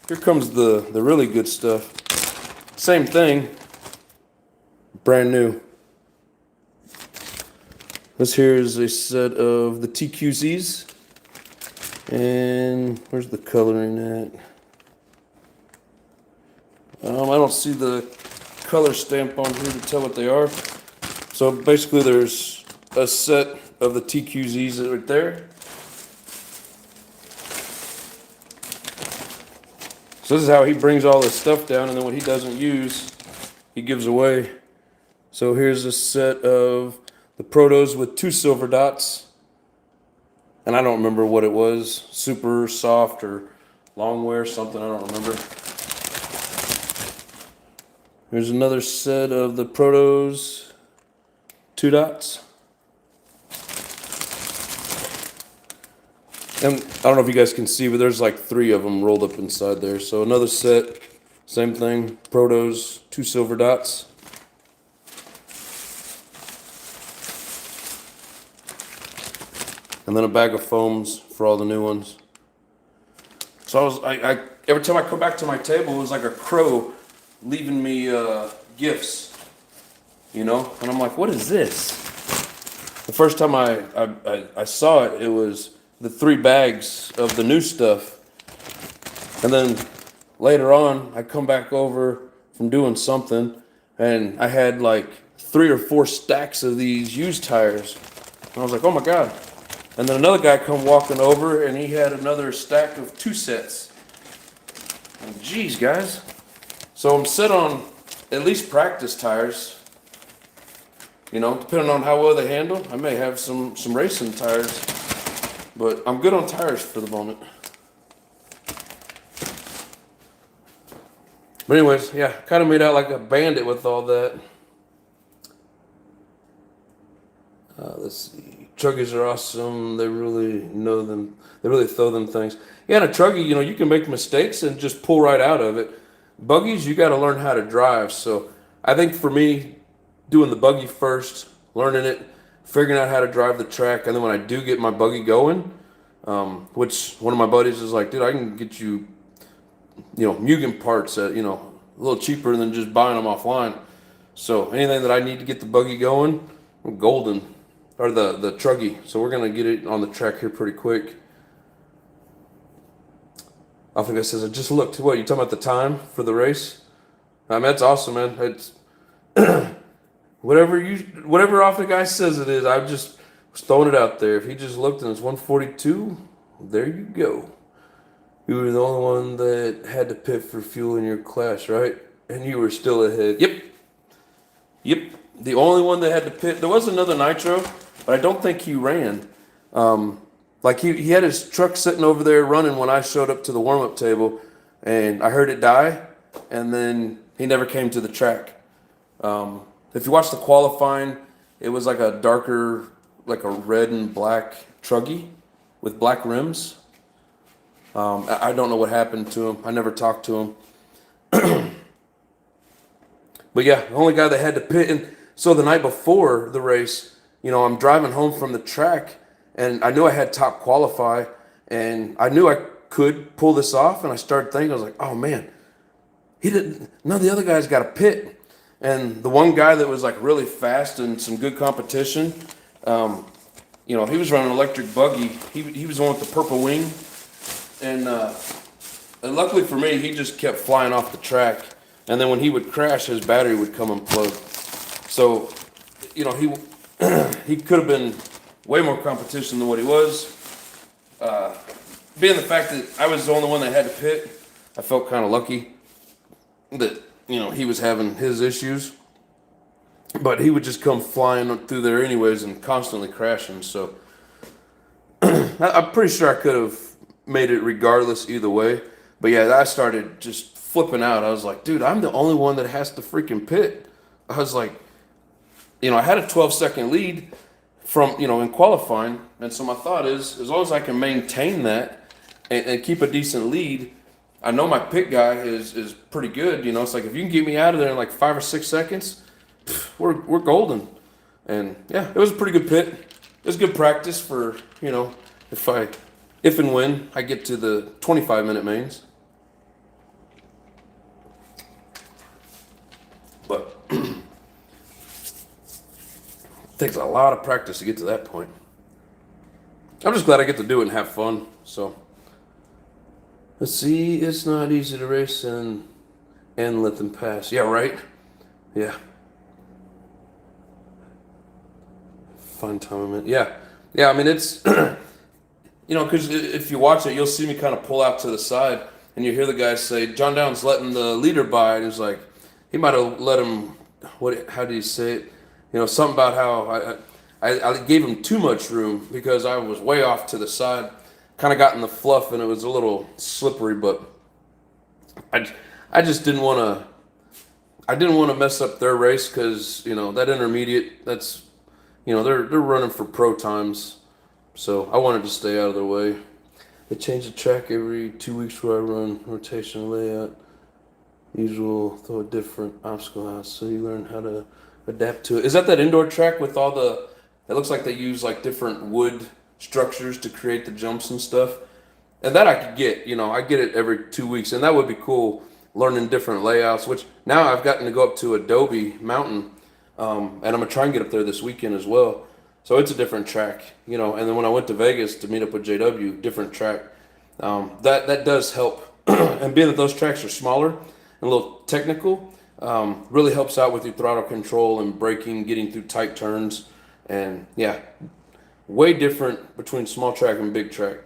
here comes the really good stuff. Same thing, brand new. This here is a set of the TQZs. And where's the coloring at? I don't see the color stamp on here to tell what they are. So basically there's a set of the TQZs right there. So this is how he brings all this stuff down, and then what he doesn't use, he gives away. So here's a set of the Protos with 2 silver dots. And I don't remember what it was, super soft or long wear, something, I don't remember. Here's another set of the Protos, 2 dots. And I don't know if you guys can see, but there's like 3 of them rolled up inside there. So another set, same thing, Protos, 2 silver dots. and then a bag of foams for all the new ones. So I every time I come back to my table, it was like a crow leaving me gifts, you know. And I'm like, what is this? The first time I saw it, it was the 3 bags of the new stuff, and then later on, I come back over from doing something, and I had like 3 or 4 stacks of these used tires. And I was like, oh my God. And then another guy come walking over, and he had another stack of 2 sets. And geez, guys. So I'm set on at least practice tires. You know, depending on how well they handle, I may have some racing tires. But I'm good on tires for the moment. But anyways, yeah, kind of made out like a bandit with all that. Let's see. Truggies are awesome. They really know them. They really throw them things. Yeah, and a truggy, you know, you can make mistakes and just pull right out of it. Buggies, you got to learn how to drive. So I think for me, doing the buggy first, learning it, figuring out how to drive the track, and then when I do get my buggy going, which one of my buddies is like, dude, I can get you, you know, Mugen parts at, you know, a little cheaper than just buying them offline. So anything that I need to get the buggy going, I'm golden. Or the truggy. So we're going to get it on the track here pretty quick. I think I says, I just looked. What, you talking about the time for the race? I mean, that's awesome, man. It's whatever off the guy says it is, I just was throwing it out there. If he just looked and it's 142, there you go. You were the only one that had to pit for fuel in your class, right? And you were still ahead. Yep. The only one that had to pit. There was another Nitro, but I don't think he ran. Like he had his truck sitting over there running when I showed up to the warm-up table, and I heard it die, and then he never came to the track. If you watch the qualifying, it was like a darker, like a red and black truggy with black rims. I don't know what happened to him. I never talked to him. But yeah, the only guy that had to pit. And so the night before the race, you know, I'm driving home from the track, and I knew I had top qualify, and I knew I could pull this off. And I started thinking, I was like, oh man, none of the other guys got a pit. And the one guy that was like really fast and some good competition, you know, he was running an electric buggy. He was the one with the purple wing. And luckily for me, he just kept flying off the track. And then when he would crash, his battery would come unplugged. So, you know, he could have been way more competition than what he was. Being the fact that I was the only one that had to pit, I felt kind of lucky that, you know, he was having his issues. But he would just come flying through there anyways and constantly crashing. So I'm pretty sure I could have made it regardless either way. But yeah, I started just flipping out. I was like, dude, I'm the only one that has to freaking pit. I was like, you know, I had a 12-second lead from, you know, in qualifying. And so my thought is, as long as I can maintain that and keep a decent lead, I know my pit guy is pretty good. You know, it's like if you can get me out of there in like 5 or 6 seconds, we're golden. And yeah, it was a pretty good pit. It was good practice for, you know, if and when I get to the 25-minute mains. But it takes a lot of practice to get to that point. I'm just glad I get to do it and have fun. So let's see, it's not easy to race and let them pass. Yeah, right? Yeah. Fun time. Yeah. I mean, it's, you know, because if you watch it, you'll see me kind of pull out to the side, and you hear the guy say, John Downs letting the leader by, and he's like, he might have let him, how did he say it? You know, something about how I gave him too much room because I was way off to the side, kind of got in the fluff, and it was a little slippery, but I just didn't want to mess up their race because, you know, that intermediate, that's, you know, they're running for pro times. So I wanted to stay out of their way. They change the track every 2 weeks where I run rotation layout. Usual, throw a different obstacle out so you learn how to adapt to it. Is that indoor track with all the, it looks like they use like different wood structures to create the jumps and stuff. And that I could get, I get it every 2 weeks, and that would be cool. Learning different layouts, which now I've gotten to go up to Adobe Mountain, and I'm gonna try and get up there this weekend as well. So it's a different track, And then when I went to Vegas to meet up with JW, different track. That does help, and being that those tracks are smaller and a little technical, really helps out with your throttle control and braking, getting through tight turns, and yeah, way different between small track and big track.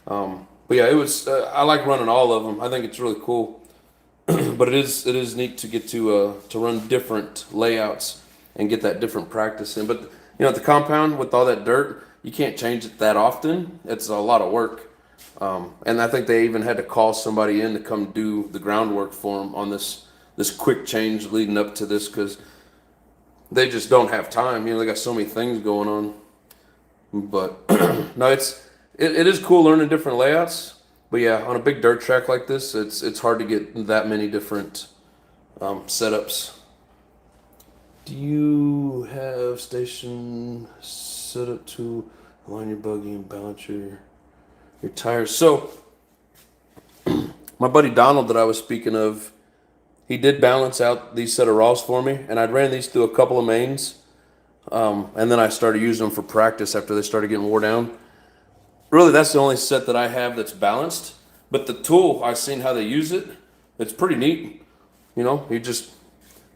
But yeah, it was. I like running all of them. I think it's really cool. But it is neat to get to run different layouts and get that different practice in. But at the compound with all that dirt, you can't change it that often. It's a lot of work, and I think they even had to call somebody in to come do the groundwork for them on this quick change leading up to this, because they just don't have time. They got so many things going on. But no, it is cool learning different layouts. But yeah, on a big dirt track like this, it's hard to get that many different setups. Do you have station set up to align your buggy and balance your tires? So my buddy Donald that I was speaking of, he did balance out these set of raws for me, and I'd ran these through a couple of mains, and then I started using them for practice after they started getting wore down. Really, that's the only set that I have that's balanced. But the tool, I've seen how they use it. It's pretty neat. It's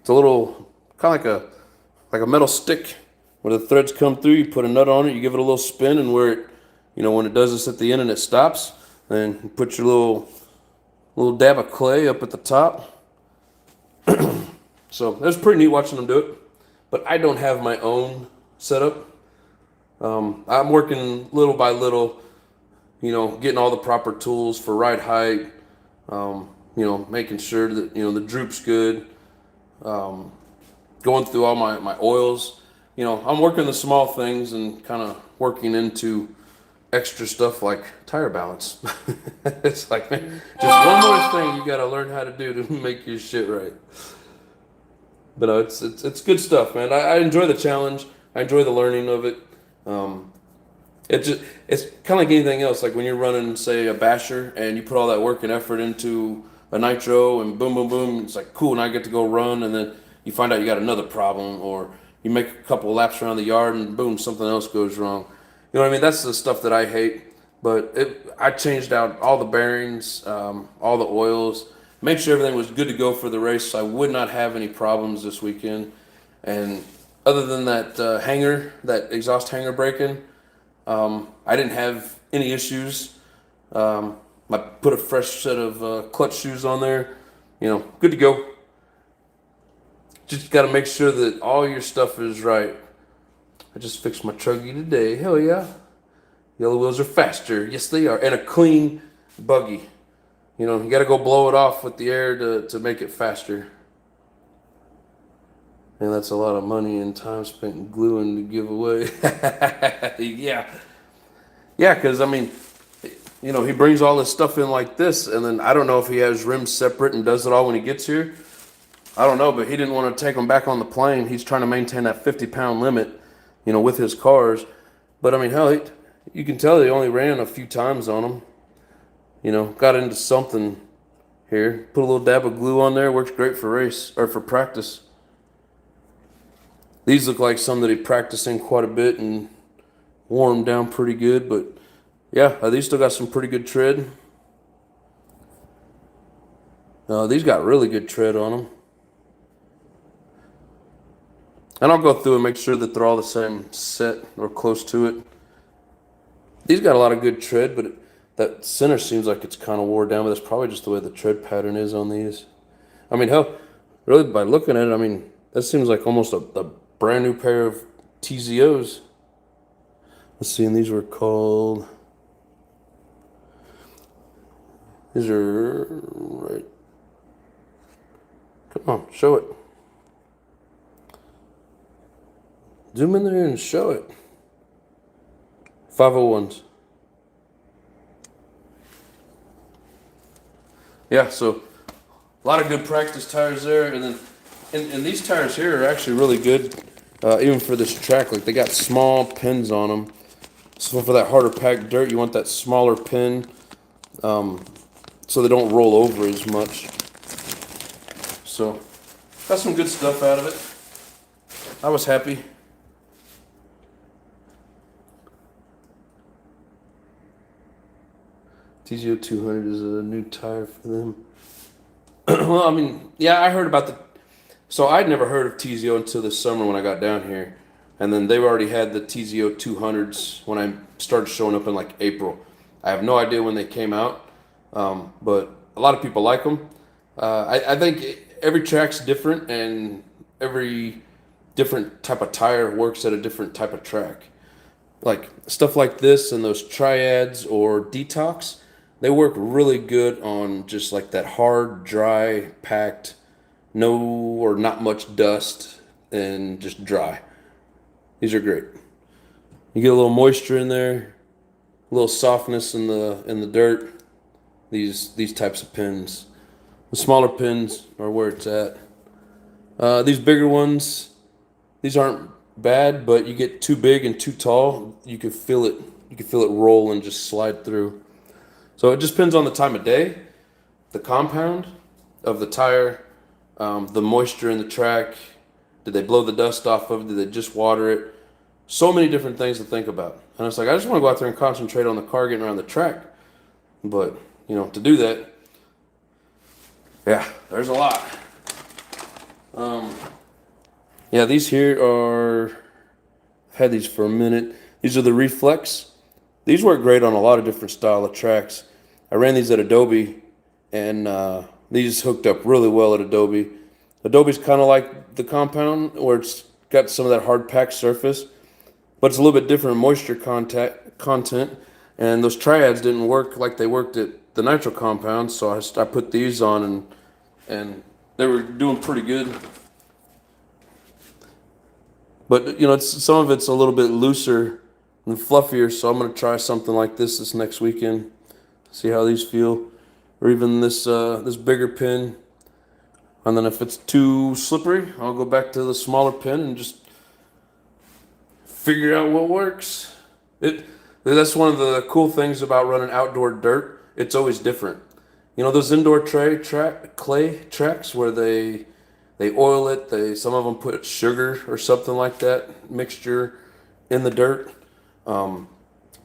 a little kind of like a metal stick where the threads come through. You put a nut on it, you give it a little spin, and where it, when it does this at the end and it stops, then you put your little dab of clay up at the top. So it was pretty neat watching them do it. But I don't have my own setup. I'm working little by little, getting all the proper tools for ride height, making sure that, the droop's good, going through all my oils. I'm working the small things and kind of working into extra stuff like tire balance. It's like, man, just one more thing you got to learn how to do to make your shit right. But it's good stuff, man. I enjoy the challenge. I enjoy the learning of it. It's kind of like anything else. Like when you're running, say, a basher, and you put all that work and effort into a nitro, and boom, boom, boom, it's like cool. And I get to go run, and then you find out you got another problem, or you make a couple of laps around the yard, and boom, something else goes wrong. You know what I mean? That's the stuff that I hate. But I changed out all the bearings, all the oils, made sure everything was good to go for the race, so I would not have any problems this weekend. And other than that hanger, that exhaust hanger breaking, I didn't have any issues. I put a fresh set of clutch shoes on there. Good to go. Just got to make sure that all your stuff is right. I just fixed my truggy today. Hell yeah. Yellow wheels are faster. Yes, they are. And a clean buggy. You got to go blow it off with the air to make it faster. And that's a lot of money and time spent gluing to give away. Yeah. Yeah, because, he brings all this stuff in like this, and then I don't know if he has rims separate and does it all when he gets here. I don't know, but he didn't want to take them back on the plane. He's trying to maintain that 50-pound limit, with his cars. But, hell, you can tell they only ran a few times on them. Got into something here. Put a little dab of glue on there. Works great for race, or for practice. These look like some that he practiced in quite a bit and wore them down pretty good. But, yeah, these still got some pretty good tread. These got really good tread on them. And I'll go through and make sure that they're all the same set or close to it. These got a lot of good tread, but that center seems like it's kind of wore down, but that's probably just the way the tread pattern is on these. Hell, really, by looking at it, that seems like almost a brand new pair of TZOs. Let's see, and these were called... These are... right. Come on, show it. Zoom in there and show it. 501s. Yeah, so a lot of good practice tires there, and then and these tires here are actually really good, even for this track. Like they got small pins on them, So for that harder packed dirt, you want that smaller pin, so they don't roll over as much. So got some good stuff out of it. I was happy. TZO 200 is a new tire for them. Well, I mean, yeah, I heard about the. So I'd never heard of TZO until this summer when I got down here, and then they already had the TZO 200s when I started showing up in like April. I have no idea when they came out, but a lot of people like them. I think every track's different, and every different type of tire works at a different type of track. Like stuff like this and those triads or detox, they work really good on just like that hard, dry, packed, no or not much dust, and just dry. These are great. You get a little moisture in there, a little softness in the dirt. These types of pins. The smaller pins are where it's at. These bigger ones, these aren't bad, but you get too big and too tall, you can feel it. You can feel it roll and just slide through. So it just depends on the time of day, the compound of the tire, the moisture in the track. Did they blow the dust off of it? Did they just water it? So many different things to think about. And it's like I just want to go out there and concentrate on the car getting around the track. But to do that, yeah, there's a lot. Yeah, these here are. I've had these for a minute. These are the Reflex. These work great on a lot of different style of tracks. I ran these at Adobe, and these hooked up really well at Adobe. Adobe's kind of like the Compound, where it's got some of that hard packed surface, but it's a little bit different moisture content. And those triads didn't work like they worked at the Nitro Compound, so I put these on, and they were doing pretty good. But some of it's a little bit looser and fluffier, so I'm gonna try something like this next weekend. See how these feel, or even this bigger pin. And then if it's too slippery, I'll go back to the smaller pin and just figure out what works. That's one of the cool things about running outdoor dirt. It's always different. Those indoor clay tracks where they oil it. Some of them put sugar or something like that mixture in the dirt. But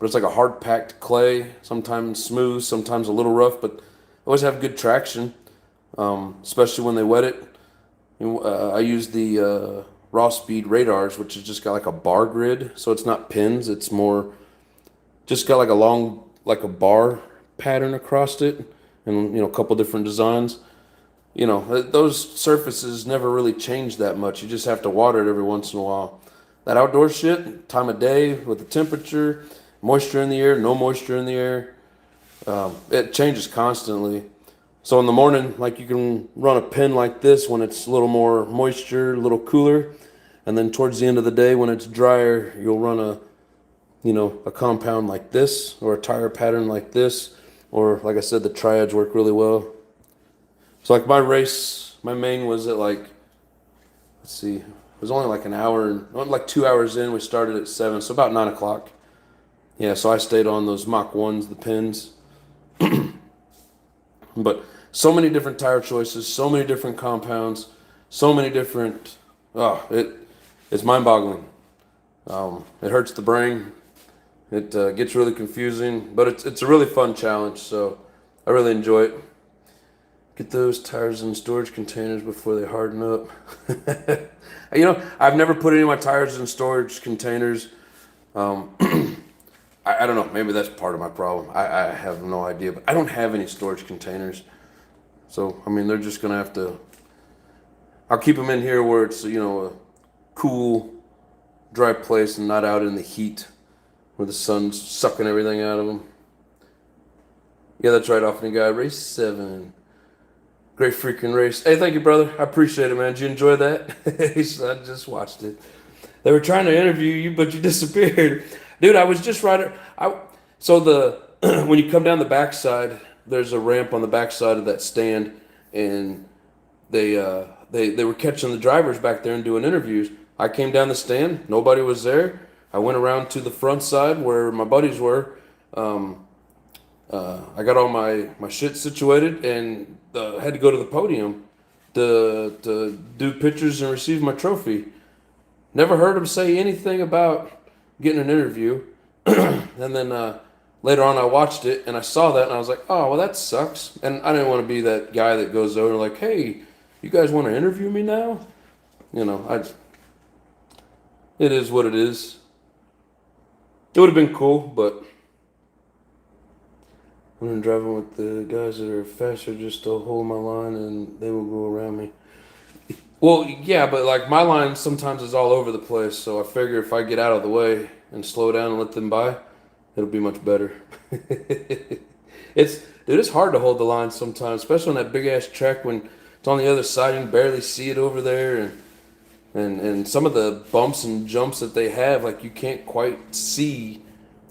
it's like a hard packed clay, sometimes smooth, sometimes a little rough, but always have good traction, especially when they wet it. I use the Raw Speed radars, which has just got like a bar grid, so it's not pins. It's more just got like a bar pattern across it, and a couple different designs. Those surfaces never really change that much. You just have to water it every once in a while. That outdoor shit, time of day with the temperature, moisture in the air, no moisture in the air, it changes constantly. So in the morning, like you can run a pin like this when it's a little more moisture, a little cooler, and then towards the end of the day when it's drier, you'll run a compound like this or a tire pattern like this, or like I said, the triads work really well. So like my main was at like, let's see, it was only like an hour, like 2 hours in. We started at 7, so about 9 o'clock. Yeah, so I stayed on those Mach 1s, the pins. But so many different tire choices, so many different compounds, so many different, it's mind-boggling. It hurts the brain. It gets really confusing, but it's a really fun challenge, so I really enjoy it. Get those tires in storage containers before they harden up. I've never put any of my tires in storage containers. I don't know. Maybe that's part of my problem. I have no idea, but I don't have any storage containers. So, they're just going to have to... I'll keep them in here where it's, a cool, dry place and not out in the heat where the sun's sucking everything out of them. Yeah, that's right, Off guy. Race 7. Great freaking race. Hey, thank you, brother. I appreciate it, man. Did you enjoy that? I just watched it. They were trying to interview you, but you disappeared. Dude, I was just right. When you come down the backside, there's a ramp on the backside of that stand, and they were catching the drivers back there and doing interviews. I came down the stand. Nobody was there. I went around to the front side where my buddies were. I got all my shit situated and had to go to the podium to do pictures and receive my trophy. Never heard him say anything about getting an interview. And then later on, I watched it and I saw that and I was like, oh, well, that sucks. And I didn't want to be that guy that goes over like, hey, you guys want to interview me now? You know, it is what it is. It would have been cool, but when I'm driving with the guys that are faster, just to hold my line and they will go around me. Well, yeah, but like my line sometimes is all over the place, so I figure if I get out of the way and slow down and let them by, it'll be much better. It's hard to hold the line sometimes, especially on that big ass track when it's on the other side. You can barely see it over there, and some of the bumps and jumps that they have, like you can't quite see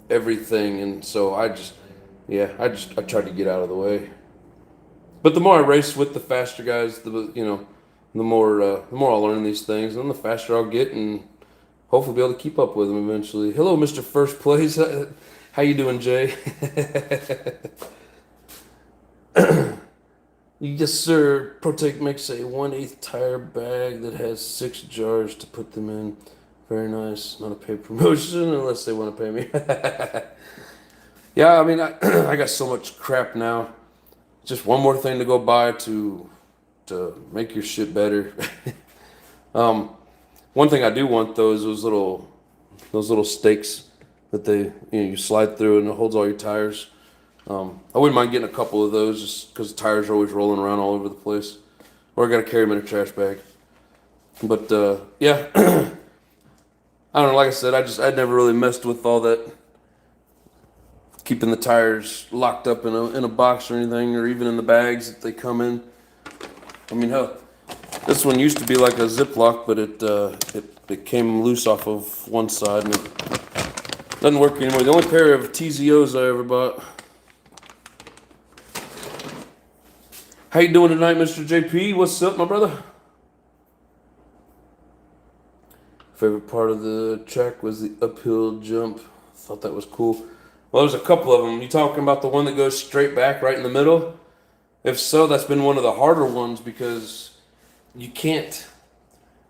everything, and so I tried to get out of the way. But the more I race with the faster guys, the more I'll learn these things, and the faster I'll get, and hopefully be able to keep up with them eventually. Hello, Mr. First Place. How you doing, Jay? Yes, sir. Protec makes a 1/8 tire bag that has 6 jars to put them in. Very nice. Not a paid promotion unless they want to pay me. Yeah, I mean, I got so much crap now. Just one more thing to go buy to make your shit better. One thing I do want though is those little stakes that you slide through and it holds all your tires. I wouldn't mind getting a couple of those just because the tires are always rolling around all over the place, or I gotta carry them in a trash bag. But yeah, I don't know. Like I said, I'd never really messed with all that, keeping the tires locked up in a box or anything, or even in the bags that they come in. I mean, hell, this one used to be like a Ziploc, but it came loose off of one side and it doesn't work anymore. The only pair of TZOs I ever bought. How you doing tonight, Mr. JP? What's up, my brother? Favorite part of the track was the uphill jump. Thought that was cool. Well, there's a couple of them. You talking about the one that goes straight back right in the middle? If so, that's been one of the harder ones because you can't.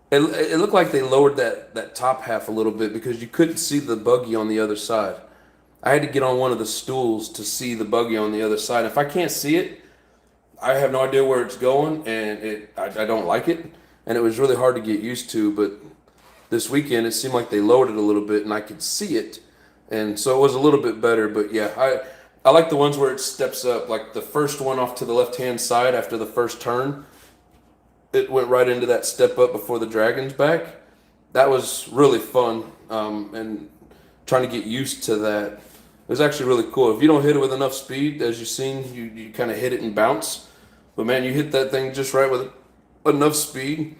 It looked like they lowered that top half a little bit because you couldn't see the buggy on the other side. I had to get on one of the stools to see the buggy on the other side. If I can't see it, I have no idea where it's going, and I don't like it. And it was really hard to get used to, but this weekend it seemed like they lowered it a little bit and I could see it. And so it was a little bit better, but yeah, I like the ones where it steps up, like the first one off to the left-hand side after the first turn. It went right into that step up before the dragon's back. That was really fun, and trying to get used to that. It was actually really cool. If you don't hit it with enough speed, as you've seen, you kind of hit it and bounce. But man, you hit that thing just right with enough speed,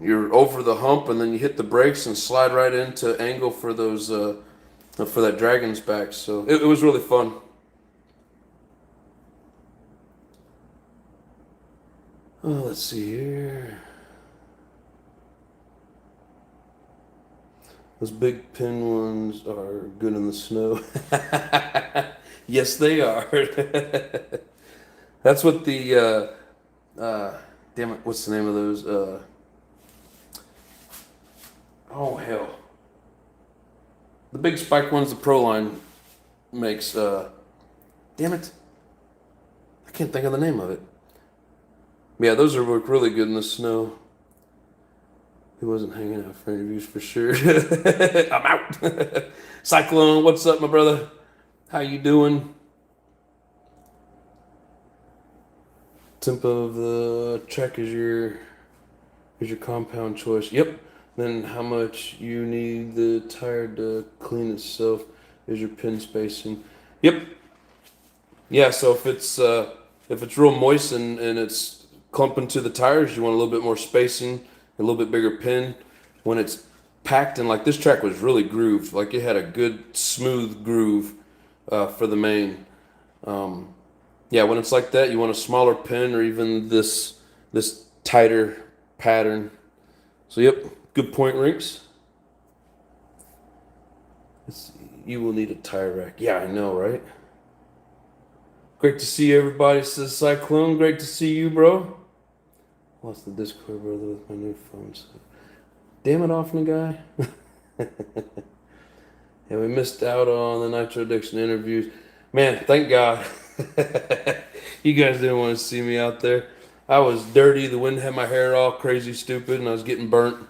you're over the hump, and then you hit the brakes and slide right into angle for those for that dragon's back. So it was really fun. Oh, let's see here. Those big pin ones are good in the snow. Yes, they are. That's what the damn it, what's the name of those? Oh hell. The big spike ones the Pro Line makes, damn it. I can't think of the name of it. Yeah, those are work really good in the snow. He wasn't hanging out for interviews for sure. I'm out. Cyclone, what's up, my brother? How you doing? Tempo of the track is your compound choice. Yep. Then how much you need the tire to clean itself is your pin spacing. Yep. Yeah, so if it's real moist and it's clumping to the tires, you want a little bit more spacing, a little bit bigger pin. When it's packed, and like this track was really grooved, like it had a good smooth groove for the main. Yeah, when it's like that, you want a smaller pin or even this tighter pattern. So yep, good point, Rinks. You will need a tire rack. Yeah, I know, right? Great to see everybody, says Cyclone. Great to see you, bro. Lost the Discord, brother, with my new phone. So. Damn it, Offline guy. Yeah, we missed out on the Nitro Addiction interviews. Man, thank God. You guys didn't want to see me out there. I was dirty. The wind had my hair all crazy stupid, and I was getting burnt.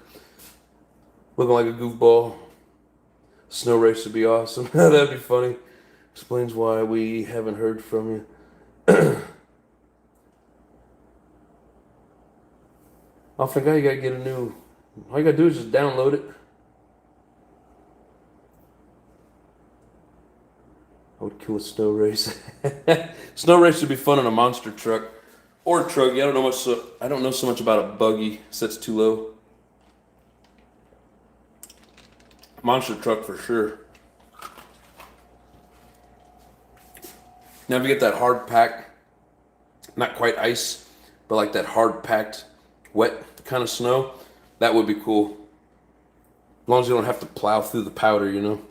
Looking like a goofball. Snow race would be awesome. That'd be funny. Explains why we haven't heard from you. I forgot you gotta get a new. All you gotta do is just download it. I would kill a snow race. Snow race would be fun on a monster truck or a truck. Yeah, I don't know so much about a buggy. Sets too low. Monster truck for sure. Now if you get that hard pack, not quite ice, but like that hard packed, wet kind of snow, that would be cool. As long as you don't have to plow through the powder, you know.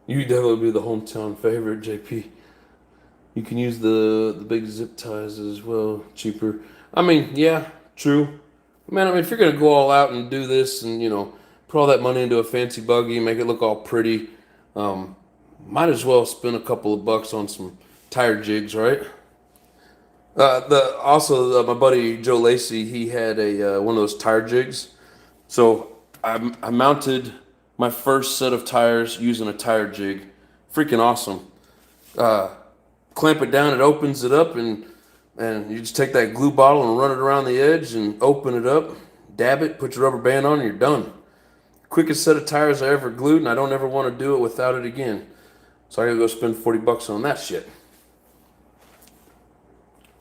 You definitely be the hometown favorite, JP. You can use the big zip ties as well, cheaper. I mean, yeah, true. Man, I mean, if you're gonna go all out and do this, and you know, put all that money into a fancy buggy, make it look all pretty, might as well spend a couple of bucks on some tire jigs, right? My buddy Joe Lacey, he had a one of those tire jigs, so I mounted my first set of tires using a tire jig. Freaking awesome. Clamp it down, it opens it up, and you just take that glue bottle and run it around the edge and open it up, dab it, put your rubber band on, and you're done. Quickest set of tires I ever glued, and I don't ever want to do it without it again. So I gotta go spend 40 bucks on that shit.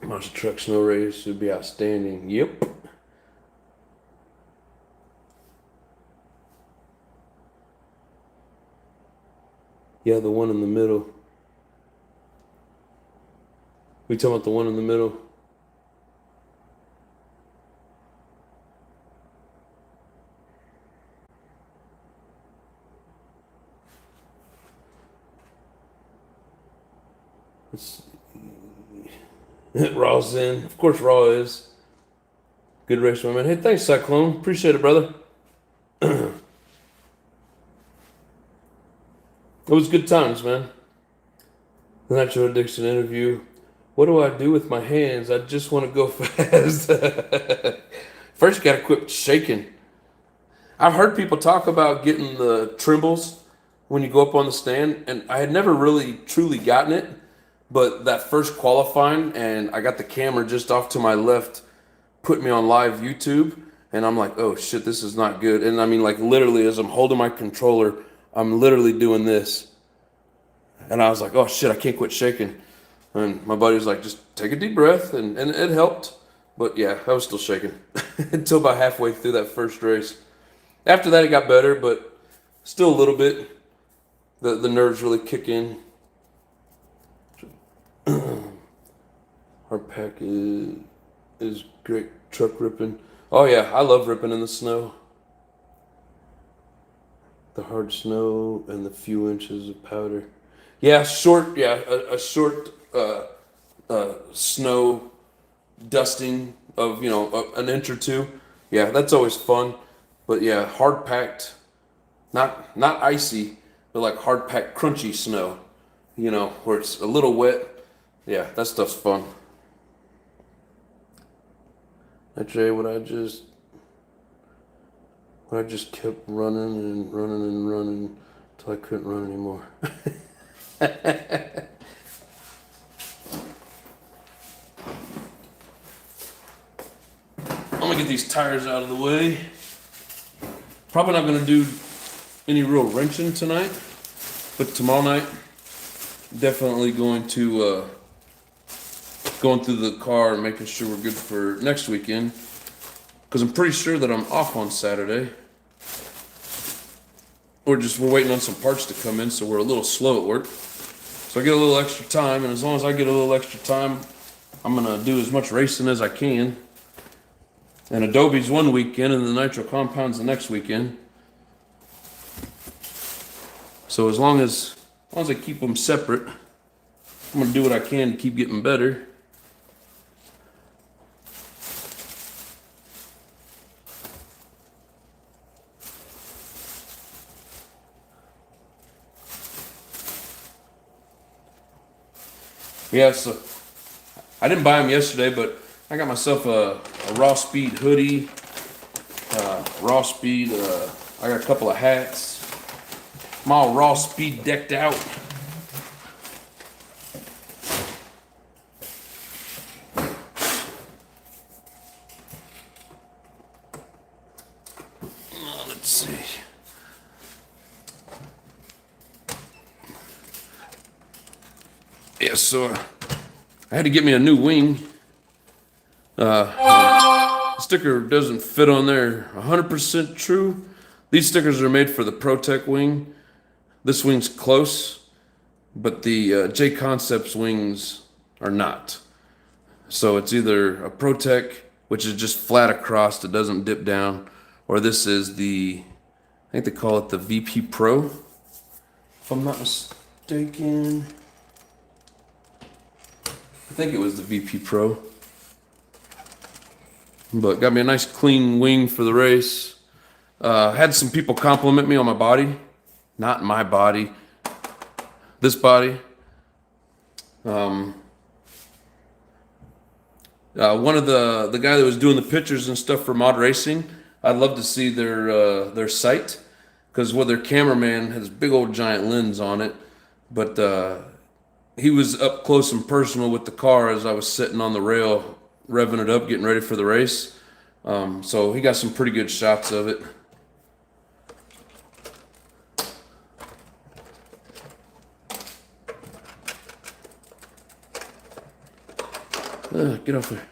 Monster truck snow race would be outstanding. Yep. Yeah, the one in the middle. We talking about the one in the middle? Raw's in. Of course Raw is. Good race, my man. Hey, thanks, Cyclone. Appreciate it, brother. It was good times, man. The Nitro Addiction interview. What do I do with my hands? I just want to go fast. First, you got to quit shaking. I've heard people talk about getting the trembles when you go up on the stand, and I had never really truly gotten it. But that first qualifying, and I got the camera just off to my left, put me on live YouTube, and I'm like, oh shit, this is not good. And I mean, like literally, as I'm holding my controller, I'm literally doing this. And I was like, oh shit, I can't quit shaking. And my buddy was like, just take a deep breath, and it helped. But yeah, I was still shaking until about halfway through that first race. After that, it got better, but still a little bit. The nerves really kick in. Hard pack is great truck ripping. Oh yeah, I love ripping in the snow. The hard snow and the few inches of powder. Yeah, short. Yeah, a short snow dusting of an inch or two. Yeah, that's always fun. But yeah, hard packed, not icy, but like hard packed crunchy snow. Where it's a little wet. Yeah, that stuff's fun. Actually, what I just kept running and running and running until I couldn't run anymore. I'm gonna get these tires out of the way. Probably not gonna do any real wrenching tonight, but tomorrow night, definitely going to going through the car and making sure we're good for next weekend, because I'm pretty sure that I'm off on Saturday. We're waiting on some parts to come in, so we're a little slow at work. So I get a little extra time, and as long as I get a little extra time, I'm gonna do as much racing as I can. And Adobe's one weekend and the Nitro Compound's the next weekend. So as long as I keep them separate, I'm gonna do what I can to keep getting better. Yeah, so I didn't buy them yesterday, but I got myself a Raw Speed hoodie, Raw Speed, I got a couple of hats. I'm all Raw Speed decked out. Let's see. Yeah, so I had to get me a new wing. The sticker doesn't fit on there 100% true. These stickers are made for the ProTech wing. This wing's close, but the J Concepts wings are not. So it's either a ProTech, which is just flat across, it doesn't dip down, or this is the, I think they call it the VP Pro, if I'm not mistaken. I think it was the VP Pro. But got me a nice clean wing for the race. Had some people compliment me on my body. Not my body. This body. One of the guy that was doing the pictures and stuff for Mod Racing, I'd love to see their site. Because their cameraman has big old giant lens on it. But he was up close and personal with the car as I was sitting on the rail, revving it up, getting ready for the race. So he got some pretty good shots of it. Get off there.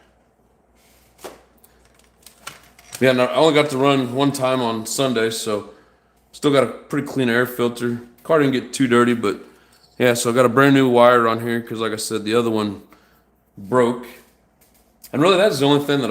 Yeah, no, I only got to run one time on Sunday, so still got a pretty clean air filter. Car didn't get too dirty, but yeah, so I got a brand new wire on here because, like I said, the other one broke. And really, that's the only thing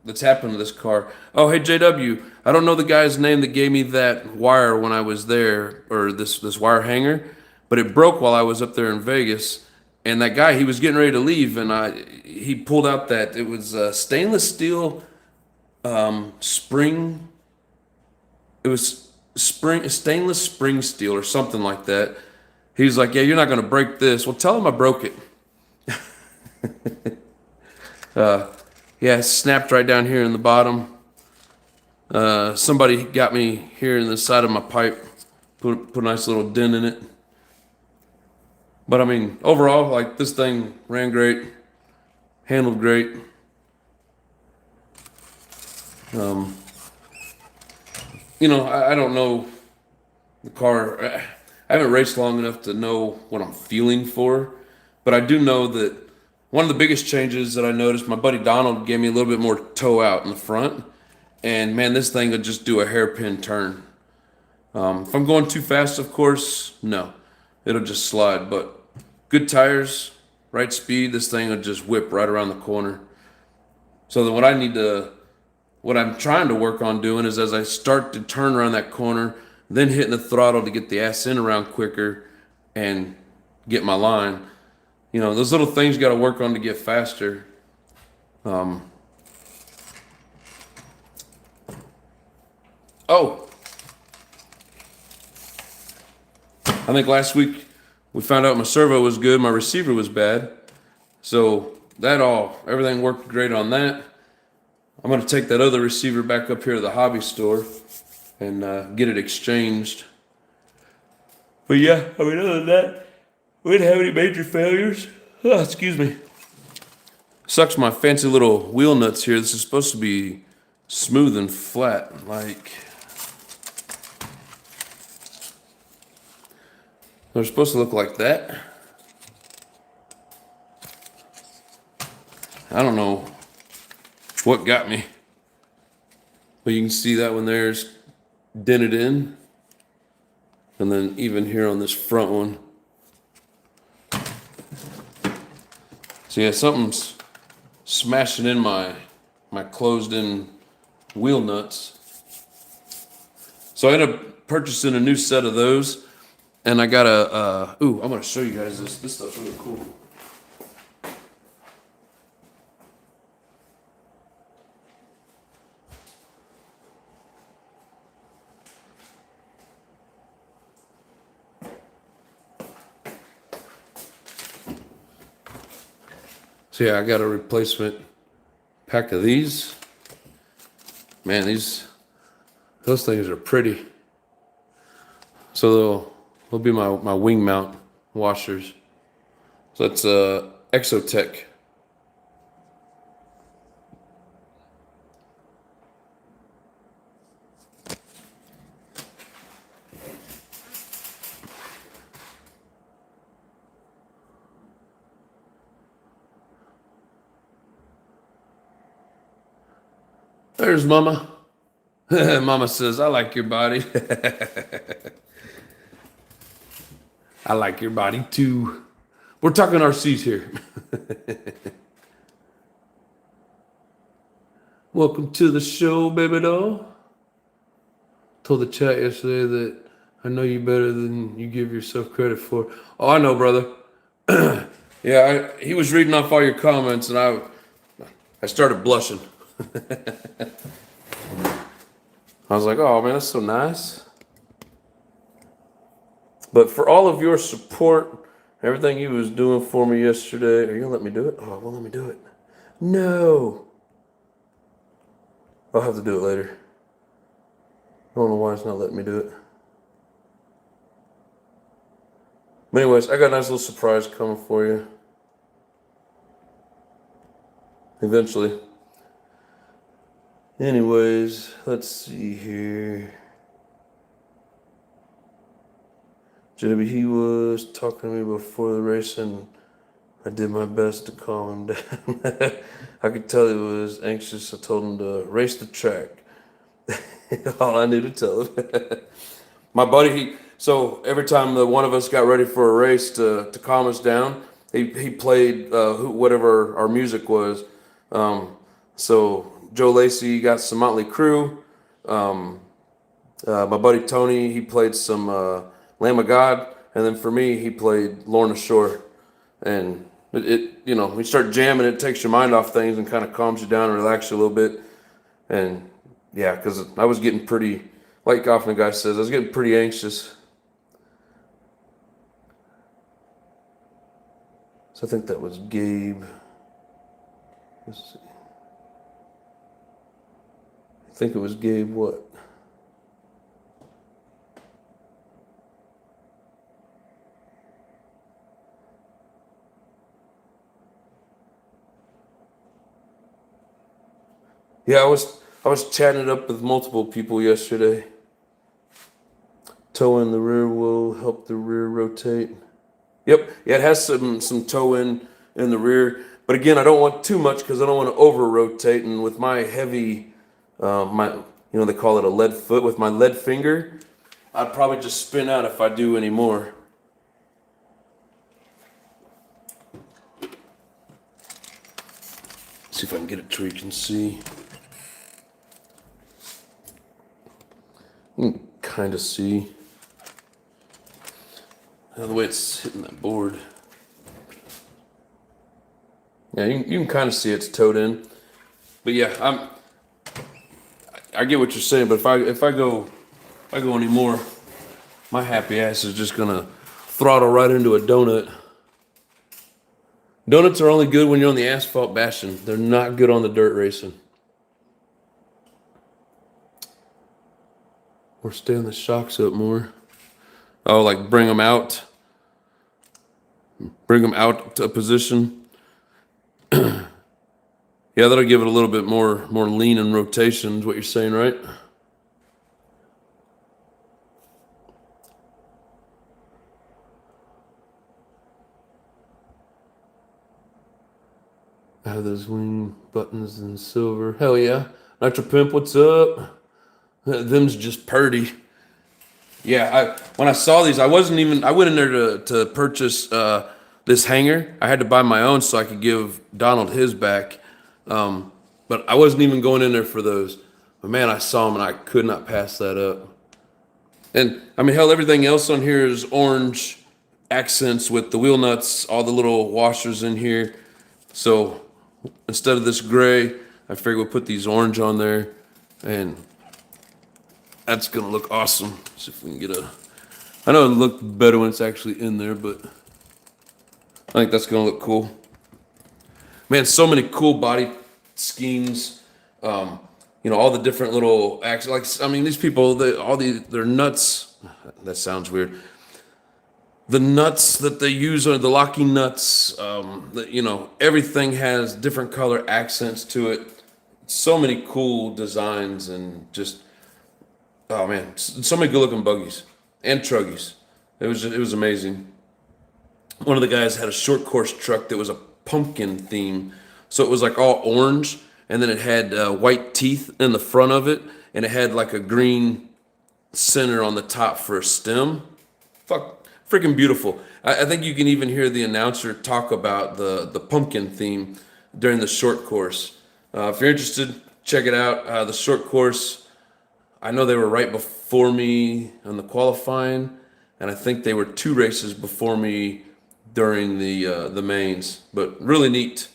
that's happened to this car. Oh, hey, JW, I don't know the guy's name that gave me that wire when I was there, or this wire hanger, but it broke while I was up there in Vegas. And that guy, he was getting ready to leave, and he pulled out that, it was stainless steel spring. It was stainless spring steel or something like that. He's like, yeah, you're not going to break this. Well, tell him I broke it. Yeah, it snapped right down here in the bottom. Somebody got me here in the side of my pipe, put a nice little dent in it. But I mean, overall, like, this thing ran great, handled great. You know, I don't know the car. I haven't raced long enough to know what I'm feeling for, but I do know that one of the biggest changes that I noticed, my buddy Donald gave me a little bit more toe out in the front, and man, this thing will just do a hairpin turn. If I'm going too fast, of course, no, it'll just slide, but good tires, right speed, this thing will just whip right around the corner. So then what I'm trying to work on doing is as I start to turn around that corner, then hitting the throttle to get the ass in around quicker and get my line. You know, those little things you got to work on to get faster. Oh, I think last week we found out my servo was good, my receiver was bad. So everything worked great on that. I'm going to take that other receiver back up here to the hobby store and get it exchanged. But yeah, I mean, other than that, we didn't have any major failures. Oh, excuse me. Sucks my fancy little wheel nuts here. This is supposed to be smooth and flat. Like, they're supposed to look like that. I don't know what got me. But you can see that one there's dented in. And then even here on this front one. So yeah, something's smashing in my my closed-in wheel nuts. So I ended up purchasing a new set of those, and I got I'm gonna show you guys this. This stuff's really cool. So yeah, I got a replacement pack of these. Man, those things are pretty. So they'll be my wing mount washers. So that's Exotech. There's Mama. Mama says, I like your body. I like your body too. We're talking RCs here. Welcome to the show, baby doll. Told the chat yesterday that I know you better than you give yourself credit for. Oh, I know, brother. Yeah, he was reading off all your comments, and I started blushing. I was like, oh man, that's so nice. But for all of your support, everything you was doing for me yesterday, are you gonna let me do it? Oh, it won't let me do it. No. I'll have to do it later. I don't know why it's not letting me do it. But anyways, I got a nice little surprise coming for you. Eventually. Anyways, let's see here. JW, he was talking to me before the race, and I did my best to calm him down. I could tell he was anxious. I told him to race the track. All I knew to tell him. My buddy, so every time the one of us got ready for a race to calm us down, he played whatever our music was. So Joe Lacey got some Motley Crue. My buddy Tony, he played some Lamb of God, and then for me, he played Lorna Shore. And when you start jamming, it takes your mind off things and kind of calms you down and relax you a little bit. And yeah, because I was getting pretty, like often the guy says, I was getting pretty anxious. So I think that was Gabe. Let's see. I think it was Gabe what? Yeah, I was chatting it up with multiple people yesterday. Toe in the rear will help the rear rotate. Yep, yeah, it has some toe in the rear, but again, I don't want too much because I don't want to over rotate. And with my heavy, they call it a lead foot. With my lead finger, I'd probably just spin out if I do any more. See if I can get it to where you can see. You can kind of see the way it's hitting that board. Yeah, you can kind of see it's towed in. But yeah, I get what you're saying. But if I go any more, my happy ass is just gonna throttle right into a donut. Donuts are only good when you're on the asphalt bashing. They're not good on the dirt racing. Or stand the shocks up more. Oh, like bring them out to a position. Yeah, that'll give it a little bit more lean and rotation is what you're saying, right? I have those wing buttons in silver. Hell yeah. Nitro Pimp, what's up? Them's just purty. Yeah, when I saw these, I went in there to purchase this hanger. I had to buy my own so I could give Donald his back. But I wasn't even going in there for those. But man, I saw them and I could not pass that up. And I mean, hell, everything else on here is orange accents with the wheel nuts, all the little washers in here. So instead of this gray, I figured we'll put these orange on there, and that's gonna look awesome. See if we can get a. I know it'll look better when it's actually in there, but I think that's gonna look cool. Man, so many cool body schemes. All the different little acts. Like, I mean, these people, they're nuts. That sounds weird. The nuts that they use are the locking nuts. Everything has different color accents to it. So many cool designs and just, oh man, so many good looking buggies and truggies. It was amazing. One of the guys had a short course truck that was a pumpkin theme, so it was like all orange, and then it had white teeth in the front of it, and it had like a green center on the top for a stem. Fuck, freaking beautiful. I think you can even hear the announcer talk about the pumpkin theme during the short course. If you're interested, check it out. The short course, I know they were right before me on the qualifying, and I think they were 2 races before me during the mains. But really neat,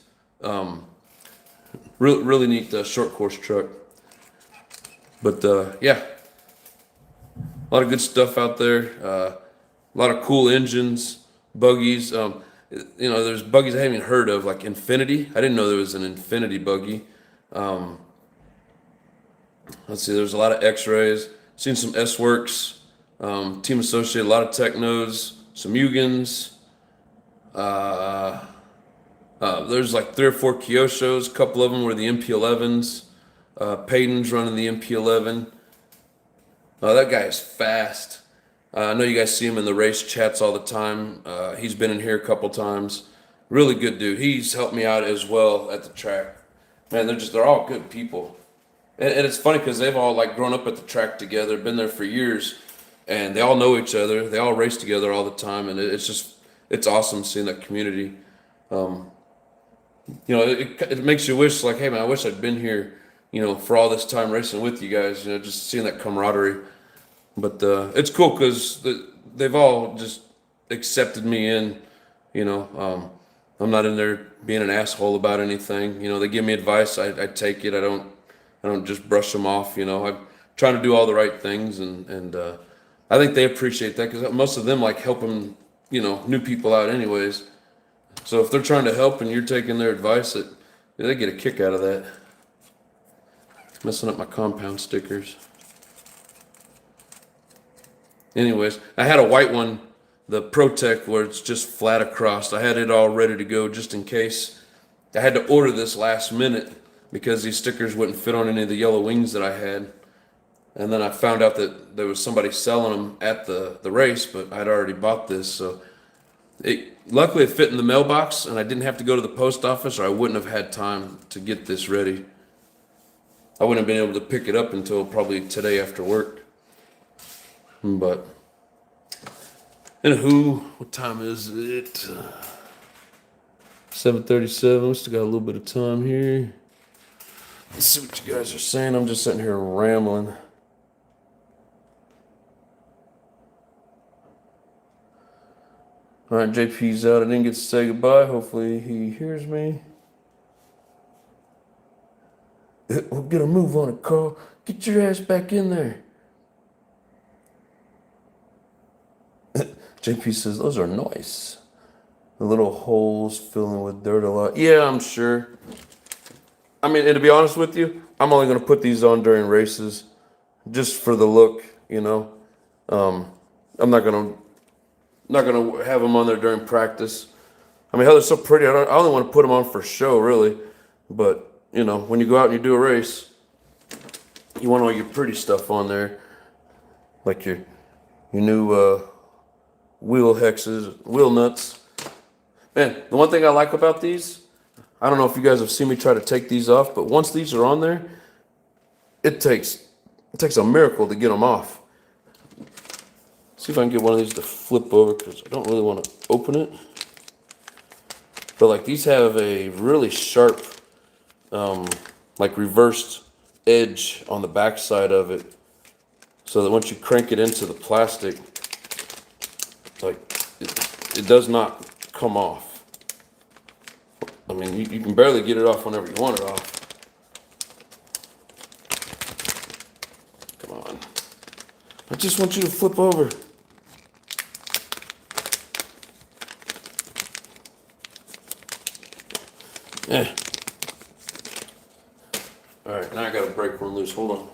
really neat short course truck. But yeah, a lot of good stuff out there. A lot of cool engines, buggies. There's buggies I haven't even heard of, like Infinity. I didn't know there was an Infinity buggy. Let's see, there's a lot of X-Rays. Seen some S-Works, Team Associated, a lot of Technos, some Mugens. There's like 3 or 4 Kyoshos. A couple of them were the MP11s. Payton's running the MP11. That guy is fast. I know you guys see him in the race chats all the time. He's been in here a couple times. Really good dude. He's helped me out as well at the track. Man, they're all good people. And it's funny because they've all like grown up at the track together, been there for years, and they all know each other. They all race together all the time, and it's awesome seeing that community. It makes you wish, like, hey man, I wish I'd been here, for all this time racing with you guys, just seeing that camaraderie. But it's cool because they've all just accepted me in. I'm not in there being an asshole about anything. They give me advice, I take it. I don't just brush them off. I'm trying to do all the right things, and I think they appreciate that because most of them like helping new people out anyways. So if they're trying to help and you're taking their advice, they get a kick out of that. Messing up my compound stickers. Anyways, I had a white one, the ProTech, where it's just flat across. I had it all ready to go just in case. I had to order this last minute because these stickers wouldn't fit on any of the yellow wings that I had. And then I found out that there was somebody selling them at the race, but I'd already bought this. So luckily it fit in the mailbox, and I didn't have to go to the post office, or I wouldn't have had time to get this ready. I wouldn't have been able to pick it up until probably today after work. But anywho, what time is it? 7:37. We still got a little bit of time here. Let's see what you guys are saying. I'm just sitting here rambling. All right, JP's out. I didn't get to say goodbye. Hopefully he hears me. We'll get a move on it, Carl. Get your ass back in there. JP says, those are nice. The little holes filling with dirt a lot. Yeah, I'm sure. I mean, and to be honest with you, I'm only going to put these on during races just for the look, I'm not going to have them on there during practice. I mean, hell, they're so pretty. I only want to put them on for show, really. But, when you go out and you do a race, you want all your pretty stuff on there. Like your new wheel hexes, wheel nuts. Man, the one thing I like about these, I don't know if you guys have seen me try to take these off, but once these are on there, it takes a miracle to get them off. See if I can get one of these to flip over because I don't really want to open it. But like these have a really sharp like reversed edge on the back side of it, so that once you crank it into the plastic, like it does not come off. I mean, you can barely get it off whenever you want it off. Come on. I just want you to flip over. Yeah. All right, now I got to break one loose. Hold on.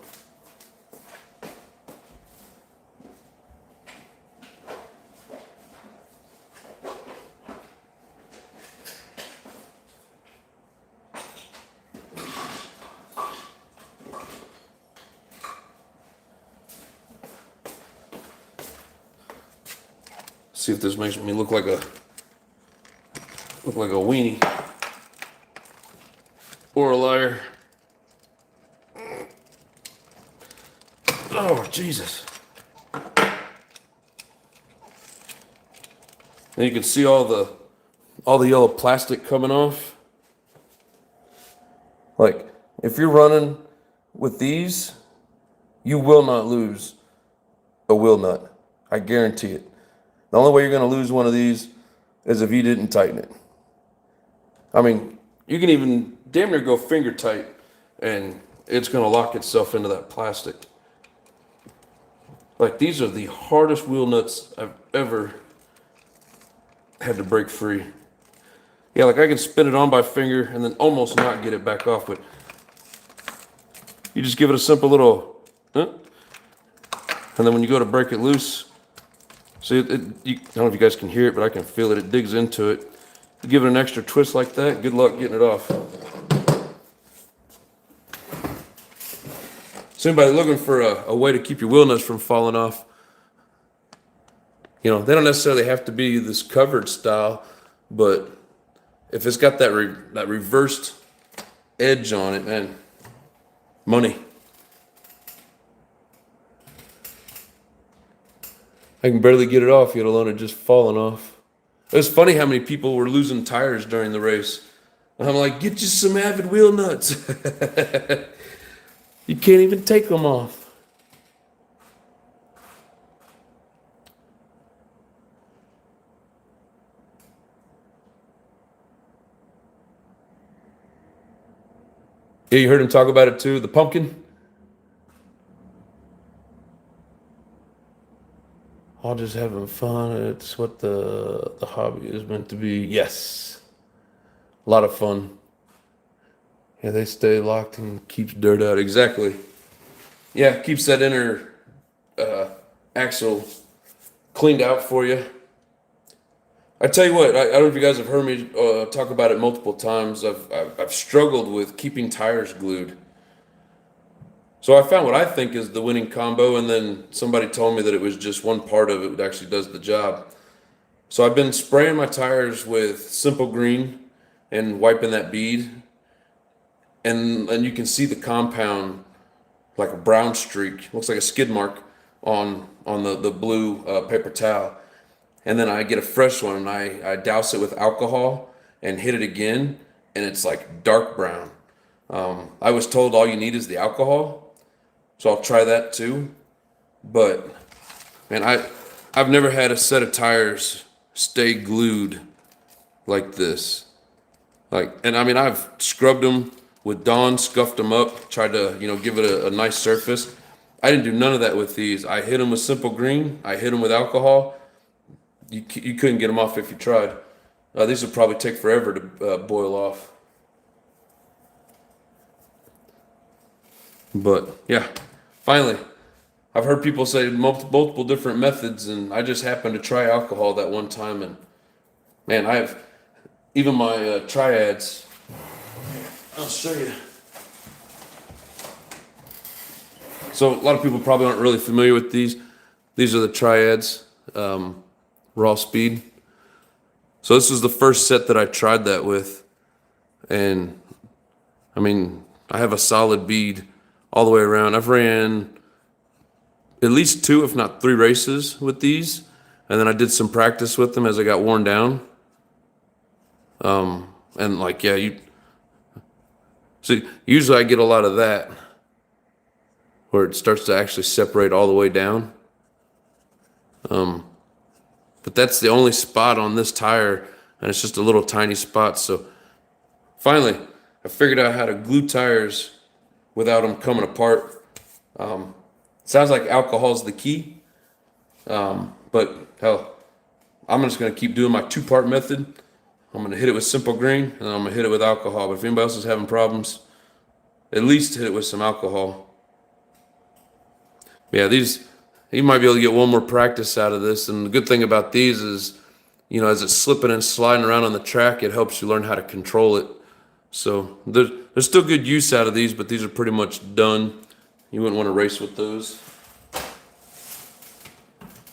See if this makes me look like a weenie or a liar. Oh, Jesus. And you can see all the yellow plastic coming off. Like, if you're running with these, you will not lose a wheel nut. I guarantee it. The only way you're going to lose one of these is if you didn't tighten it. I mean, you can even damn near go finger tight and it's going to lock itself into that plastic. Like, these are the hardest wheel nuts I've ever had to break free. Yeah, like I can spin it on by finger and then almost not get it back off, but you just give it a simple little, and then when you go to break it loose, see, I don't know if you guys can hear it, but I can feel it. It digs into it. You give it an extra twist like that, good luck getting it off. So anybody looking for a way to keep your wheel nuts from falling off, you know, they don't necessarily have to be this covered style, but if it's got that reversed edge on it, man, money. I can barely get it off, yet alone it just falling off. It was funny how many people were losing tires during the race. And I'm like, get you some Avid wheel nuts. You can't even take them off. Yeah, you heard him talk about it too, the pumpkin. All just having fun. It's what the hobby is meant to be. Yes. A lot of fun. Yeah, they stay locked and keeps dirt out. Exactly. Yeah, keeps that inner axle cleaned out for you. I tell you what, I don't know if you guys have heard me talk about it multiple times. I've struggled with keeping tires glued. So I found what I think is the winning combo, and then somebody told me that it was just one part of it that actually does the job. So I've been spraying my tires with Simple Green and wiping that bead, and you can see the compound like a brown streak, looks like a skid mark on the blue paper towel. And then I get a fresh one and I douse it with alcohol and hit it again, and it's like dark brown. I was told all you need is the alcohol, so I'll try that too. But man, I've never had a set of tires stay glued like this. And I mean, I've scrubbed them with Dawn, scuffed them up, tried to, give it a nice surface. I didn't do none of that with these. I hit them with Simple Green. I hit them with alcohol. You couldn't get them off if you tried. These would probably take forever to boil off. But yeah, finally, I've heard people say multiple different methods, and I just happened to try alcohol that one time, and man, I have even my triads. I'll show you. So a lot of people probably aren't really familiar with these. These are the triads, raw speed. So this is the first set that I tried that with, and I mean, I have a solid bead all the way around. I've ran at least 2, if not 3 races with these, and then I did some practice with them as I got worn down. And like, yeah, So usually I get a lot of that where it starts to actually separate all the way down. But that's the only spot on this tire, and it's just a little tiny spot. So finally, I figured out how to glue tires without them coming apart. Sounds like alcohol's the key, but hell, I'm just gonna keep doing my two-part method. I'm gonna hit it with simple green, and then I'm gonna hit it with alcohol. But if anybody else is having problems, at least hit it with some alcohol. Yeah, you might be able to get one more practice out of this. And the good thing about these is, as it's slipping and sliding around on the track, it helps you learn how to control it. So there's still good use out of these, but these are pretty much done. You wouldn't want to race with those.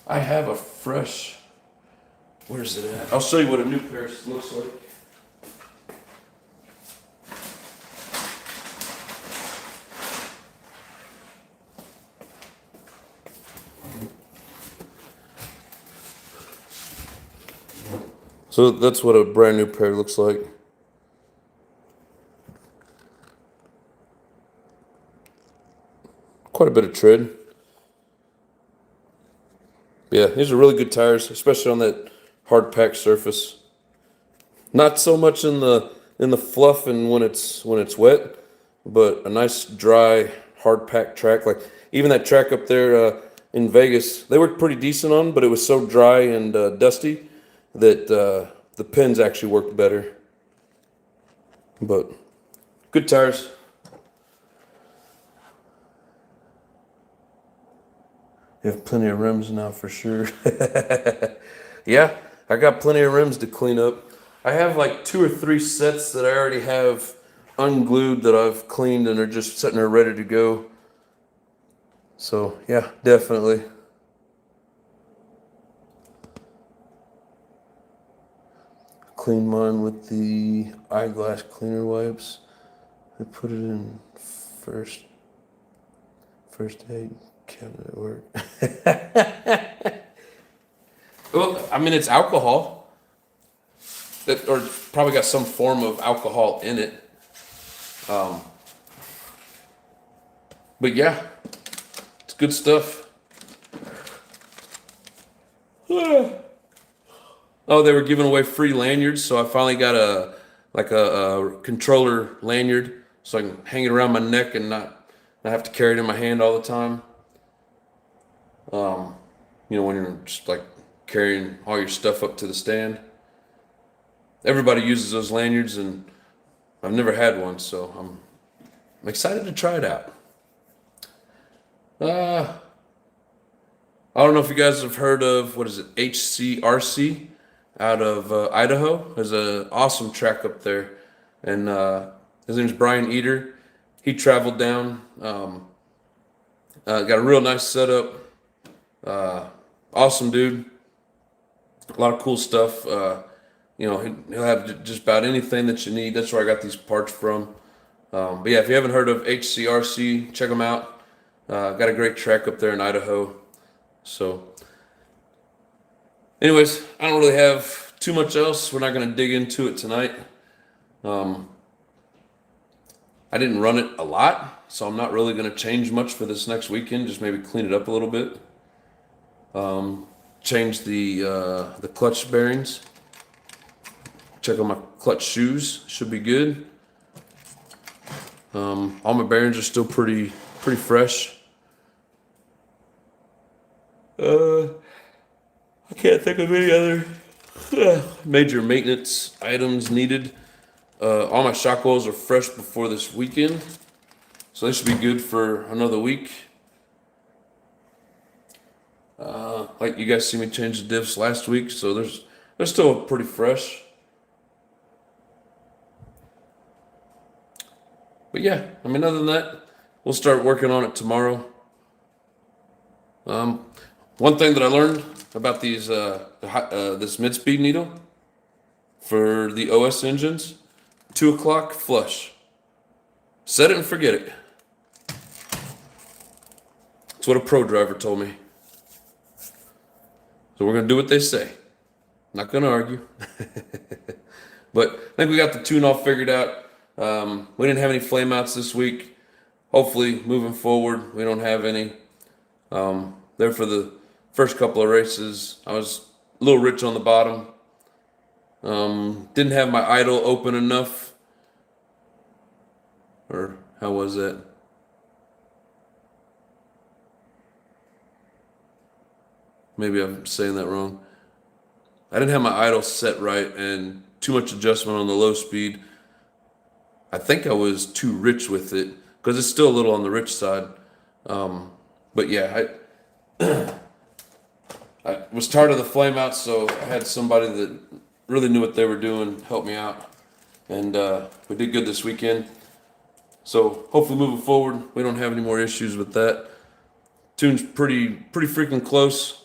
I have a fresh, where's it at? I'll show you what a new pair looks like. So that's what a brand new pair looks like. Quite a bit of tread. Yeah, these are really good tires, especially on that hard packed surface. Not so much in the fluff and when it's wet, but a nice dry hard packed track. Like even that track up there in Vegas, they worked pretty decent on, but it was so dry and dusty that the pins actually worked better. But good tires. You have plenty of rims now for sure. Yeah, I got plenty of rims to clean up. I have like 2 or 3 sets that I already have unglued that I've cleaned and are just sitting there ready to go. So yeah, definitely. Clean mine with the eyeglass cleaner wipes. I put it in first aid cabinet at work. Well, I mean, it's alcohol. Or probably got some form of alcohol in it. But yeah, it's good stuff. Oh, they were giving away free lanyards, so I finally got a controller lanyard, so I can hang it around my neck and not have to carry it in my hand all the time. When you're just like carrying all your stuff up to the stand. Everybody uses those lanyards, and I've never had one, so I'm excited to try it out. I don't know if you guys have heard of, what is it, HCRC out of Idaho. There's an awesome track up there, and his name's Brian Eater. He traveled down, got a real nice setup. Awesome dude. A lot of cool stuff. He'll have just about anything that you need. That's where I got these parts from. But yeah, if you haven't heard of HCRC, check them out. Got a great track up there in Idaho. So, anyways, I don't really have too much else. We're not going to dig into it tonight. I didn't run it a lot, so I'm not really going to change much for this next weekend. Just maybe clean it up a little bit. Change the clutch bearings. Check on my clutch shoes. Should be good. All my bearings are still pretty fresh. I can't think of any other major maintenance items needed. All my shock oils are fresh before this weekend, so they should be good for another week. Like you guys see me change the diffs last week, so they're still pretty fresh. But yeah, I mean, other than that, we'll start working on it tomorrow. One thing that I learned about these this mid-speed needle for the OS engines, 2 o'clock flush. Set it and forget it. That's what a pro driver told me. So we're going to do what they say. Not going to argue. But I think we got the tune all figured out. We didn't have any flameouts this week. Hopefully, moving forward, we don't have any. There for the first couple of races, I was a little rich on the bottom. Didn't have my idle open enough. Or how was that? Maybe I'm saying that wrong. I didn't have my idle set right and too much adjustment on the low speed. I think I was too rich with it because it's still a little on the rich side. But yeah, I was tired of the flame out, so I had somebody that really knew what they were doing help me out. And we did good this weekend. So hopefully moving forward, we don't have any more issues with that. Tune's pretty freaking close.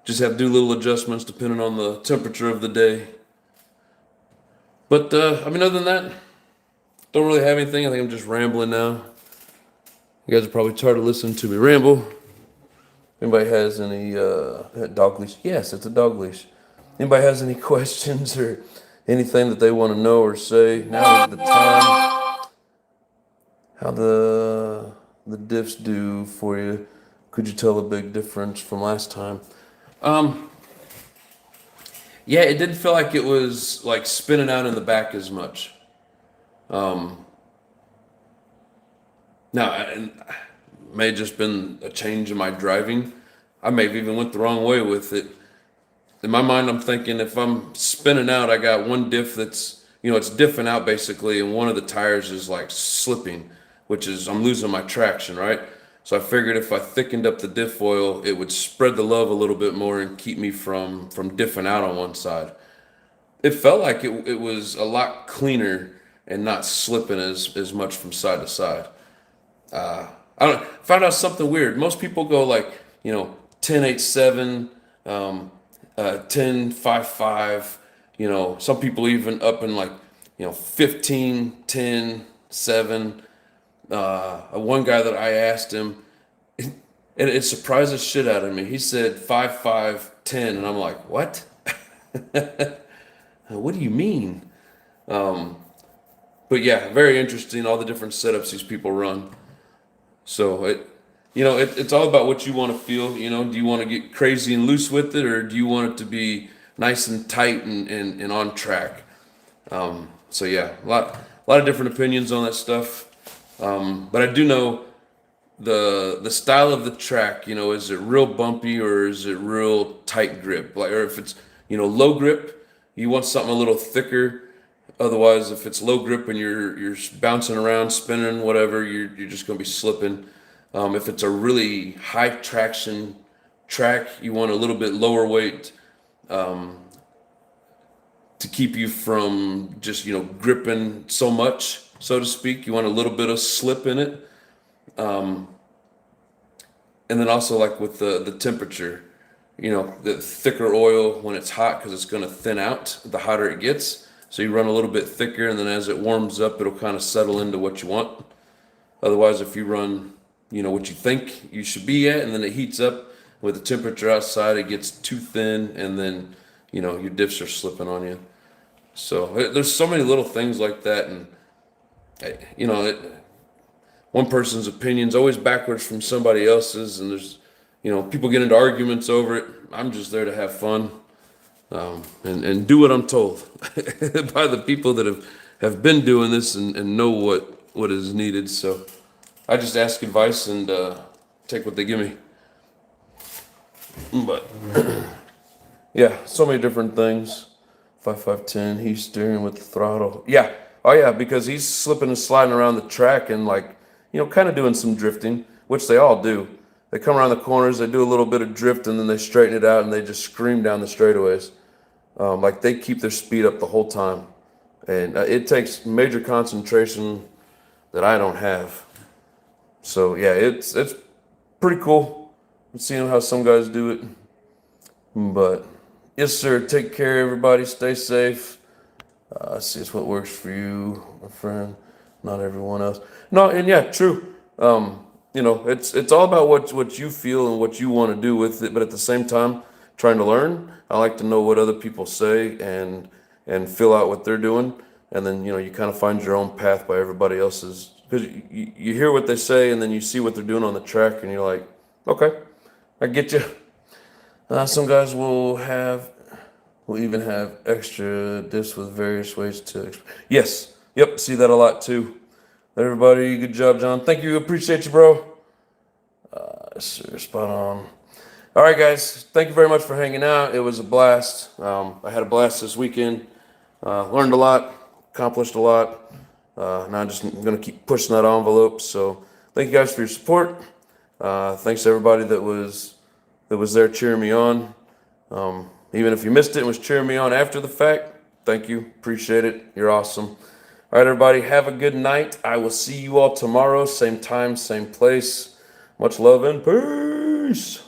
Just have to do little adjustments depending on the temperature of the day. But other than that, don't really have anything. I think I'm just rambling now. You guys are probably tired of listening to me ramble. Anybody has any dog leash? Yes, it's a dog leash. Anybody has any questions or anything that they want to know or say? Now is the time. How the diffs do for you? Could you tell a big difference from last time? Yeah, it didn't feel like it was like spinning out in the back as much. Now, it may have just been a change in my driving. I may have even went the wrong way with it. In my mind, I'm thinking if I'm spinning out, I got one diff that's, it's diffing out basically, and one of the tires is like slipping, which is I'm losing my traction, right? So I figured if I thickened up the diff oil, it would spread the love a little bit more and keep me from diffing out on one side. It felt like it was a lot cleaner and not slipping as much from side to side. I don't found out something weird. Most people go like, 10.8.7, 10.5.5, some people even up in like, 15, 10, 7. One guy that I asked him, and it surprised the shit out of me. He said 5.5, 10, and I'm like, what? What do you mean? But yeah, very interesting. All the different setups these people run. So it's all about what you want to feel. Do you want to get crazy and loose with it, or do you want it to be nice and tight and on track? So yeah, a lot of different opinions on that stuff. But I do know the style of the track. Is it real bumpy or is it real tight grip? Or if it's low grip, you want something a little thicker. Otherwise, if it's low grip and you're bouncing around, spinning, whatever, you're just going to be slipping. If it's a really high traction track, you want a little bit lower weight to keep you from just gripping so much, so to speak. You want a little bit of slip in it. And then also like with the temperature, the thicker oil when it's hot because it's going to thin out the hotter it gets. So you run a little bit thicker, and then as it warms up, it'll kind of settle into what you want. Otherwise, if you run, what you think you should be at, and then it heats up with the temperature outside, it gets too thin, and then, your diffs are slipping on you. So there's so many little things like that, and, one person's opinion's always backwards from somebody else's, and there's, people get into arguments over it. I'm just there to have fun. And do what I'm told by the people that have been doing this and know what is needed. So I just ask advice and take what they give me. But yeah, so many different things. 5.5.10, he's steering with the throttle. Yeah, oh yeah, because he's slipping and sliding around the track and kind of doing some drifting, which they all do. They come around the corners, they do a little bit of drift, and then they straighten it out and they just scream down the straightaways. They keep their speed up the whole time, and it takes major concentration that I don't have. So yeah, it's pretty cool seeing how some guys do it. But yes, sir. Take care, everybody. Stay safe. See, it's what works for you, my friend. Not everyone else. No, and yeah, true. It's all about what you feel and what you want to do with it. But at the same time, trying to learn, I like to know what other people say and fill out what they're doing. and then you kind of find your own path by everybody else's, because you hear what they say and then you see what they're doing on the track and you're like, okay, I get you. Some guys will even have extra discs with various ways to. Yes, yep, see that a lot too. Everybody, good job, John. Thank you, appreciate you, bro. Sir, spot on. All right, guys, thank you very much for hanging out. It was a blast. I had a blast this weekend. Learned a lot, accomplished a lot. Now I'm just going to keep pushing that envelope. So thank you guys for your support. Thanks to everybody that was there cheering me on. Even if you missed it and was cheering me on after the fact, thank you. Appreciate it. You're awesome. All right, everybody, have a good night. I will see you all tomorrow, same time, same place. Much love and peace.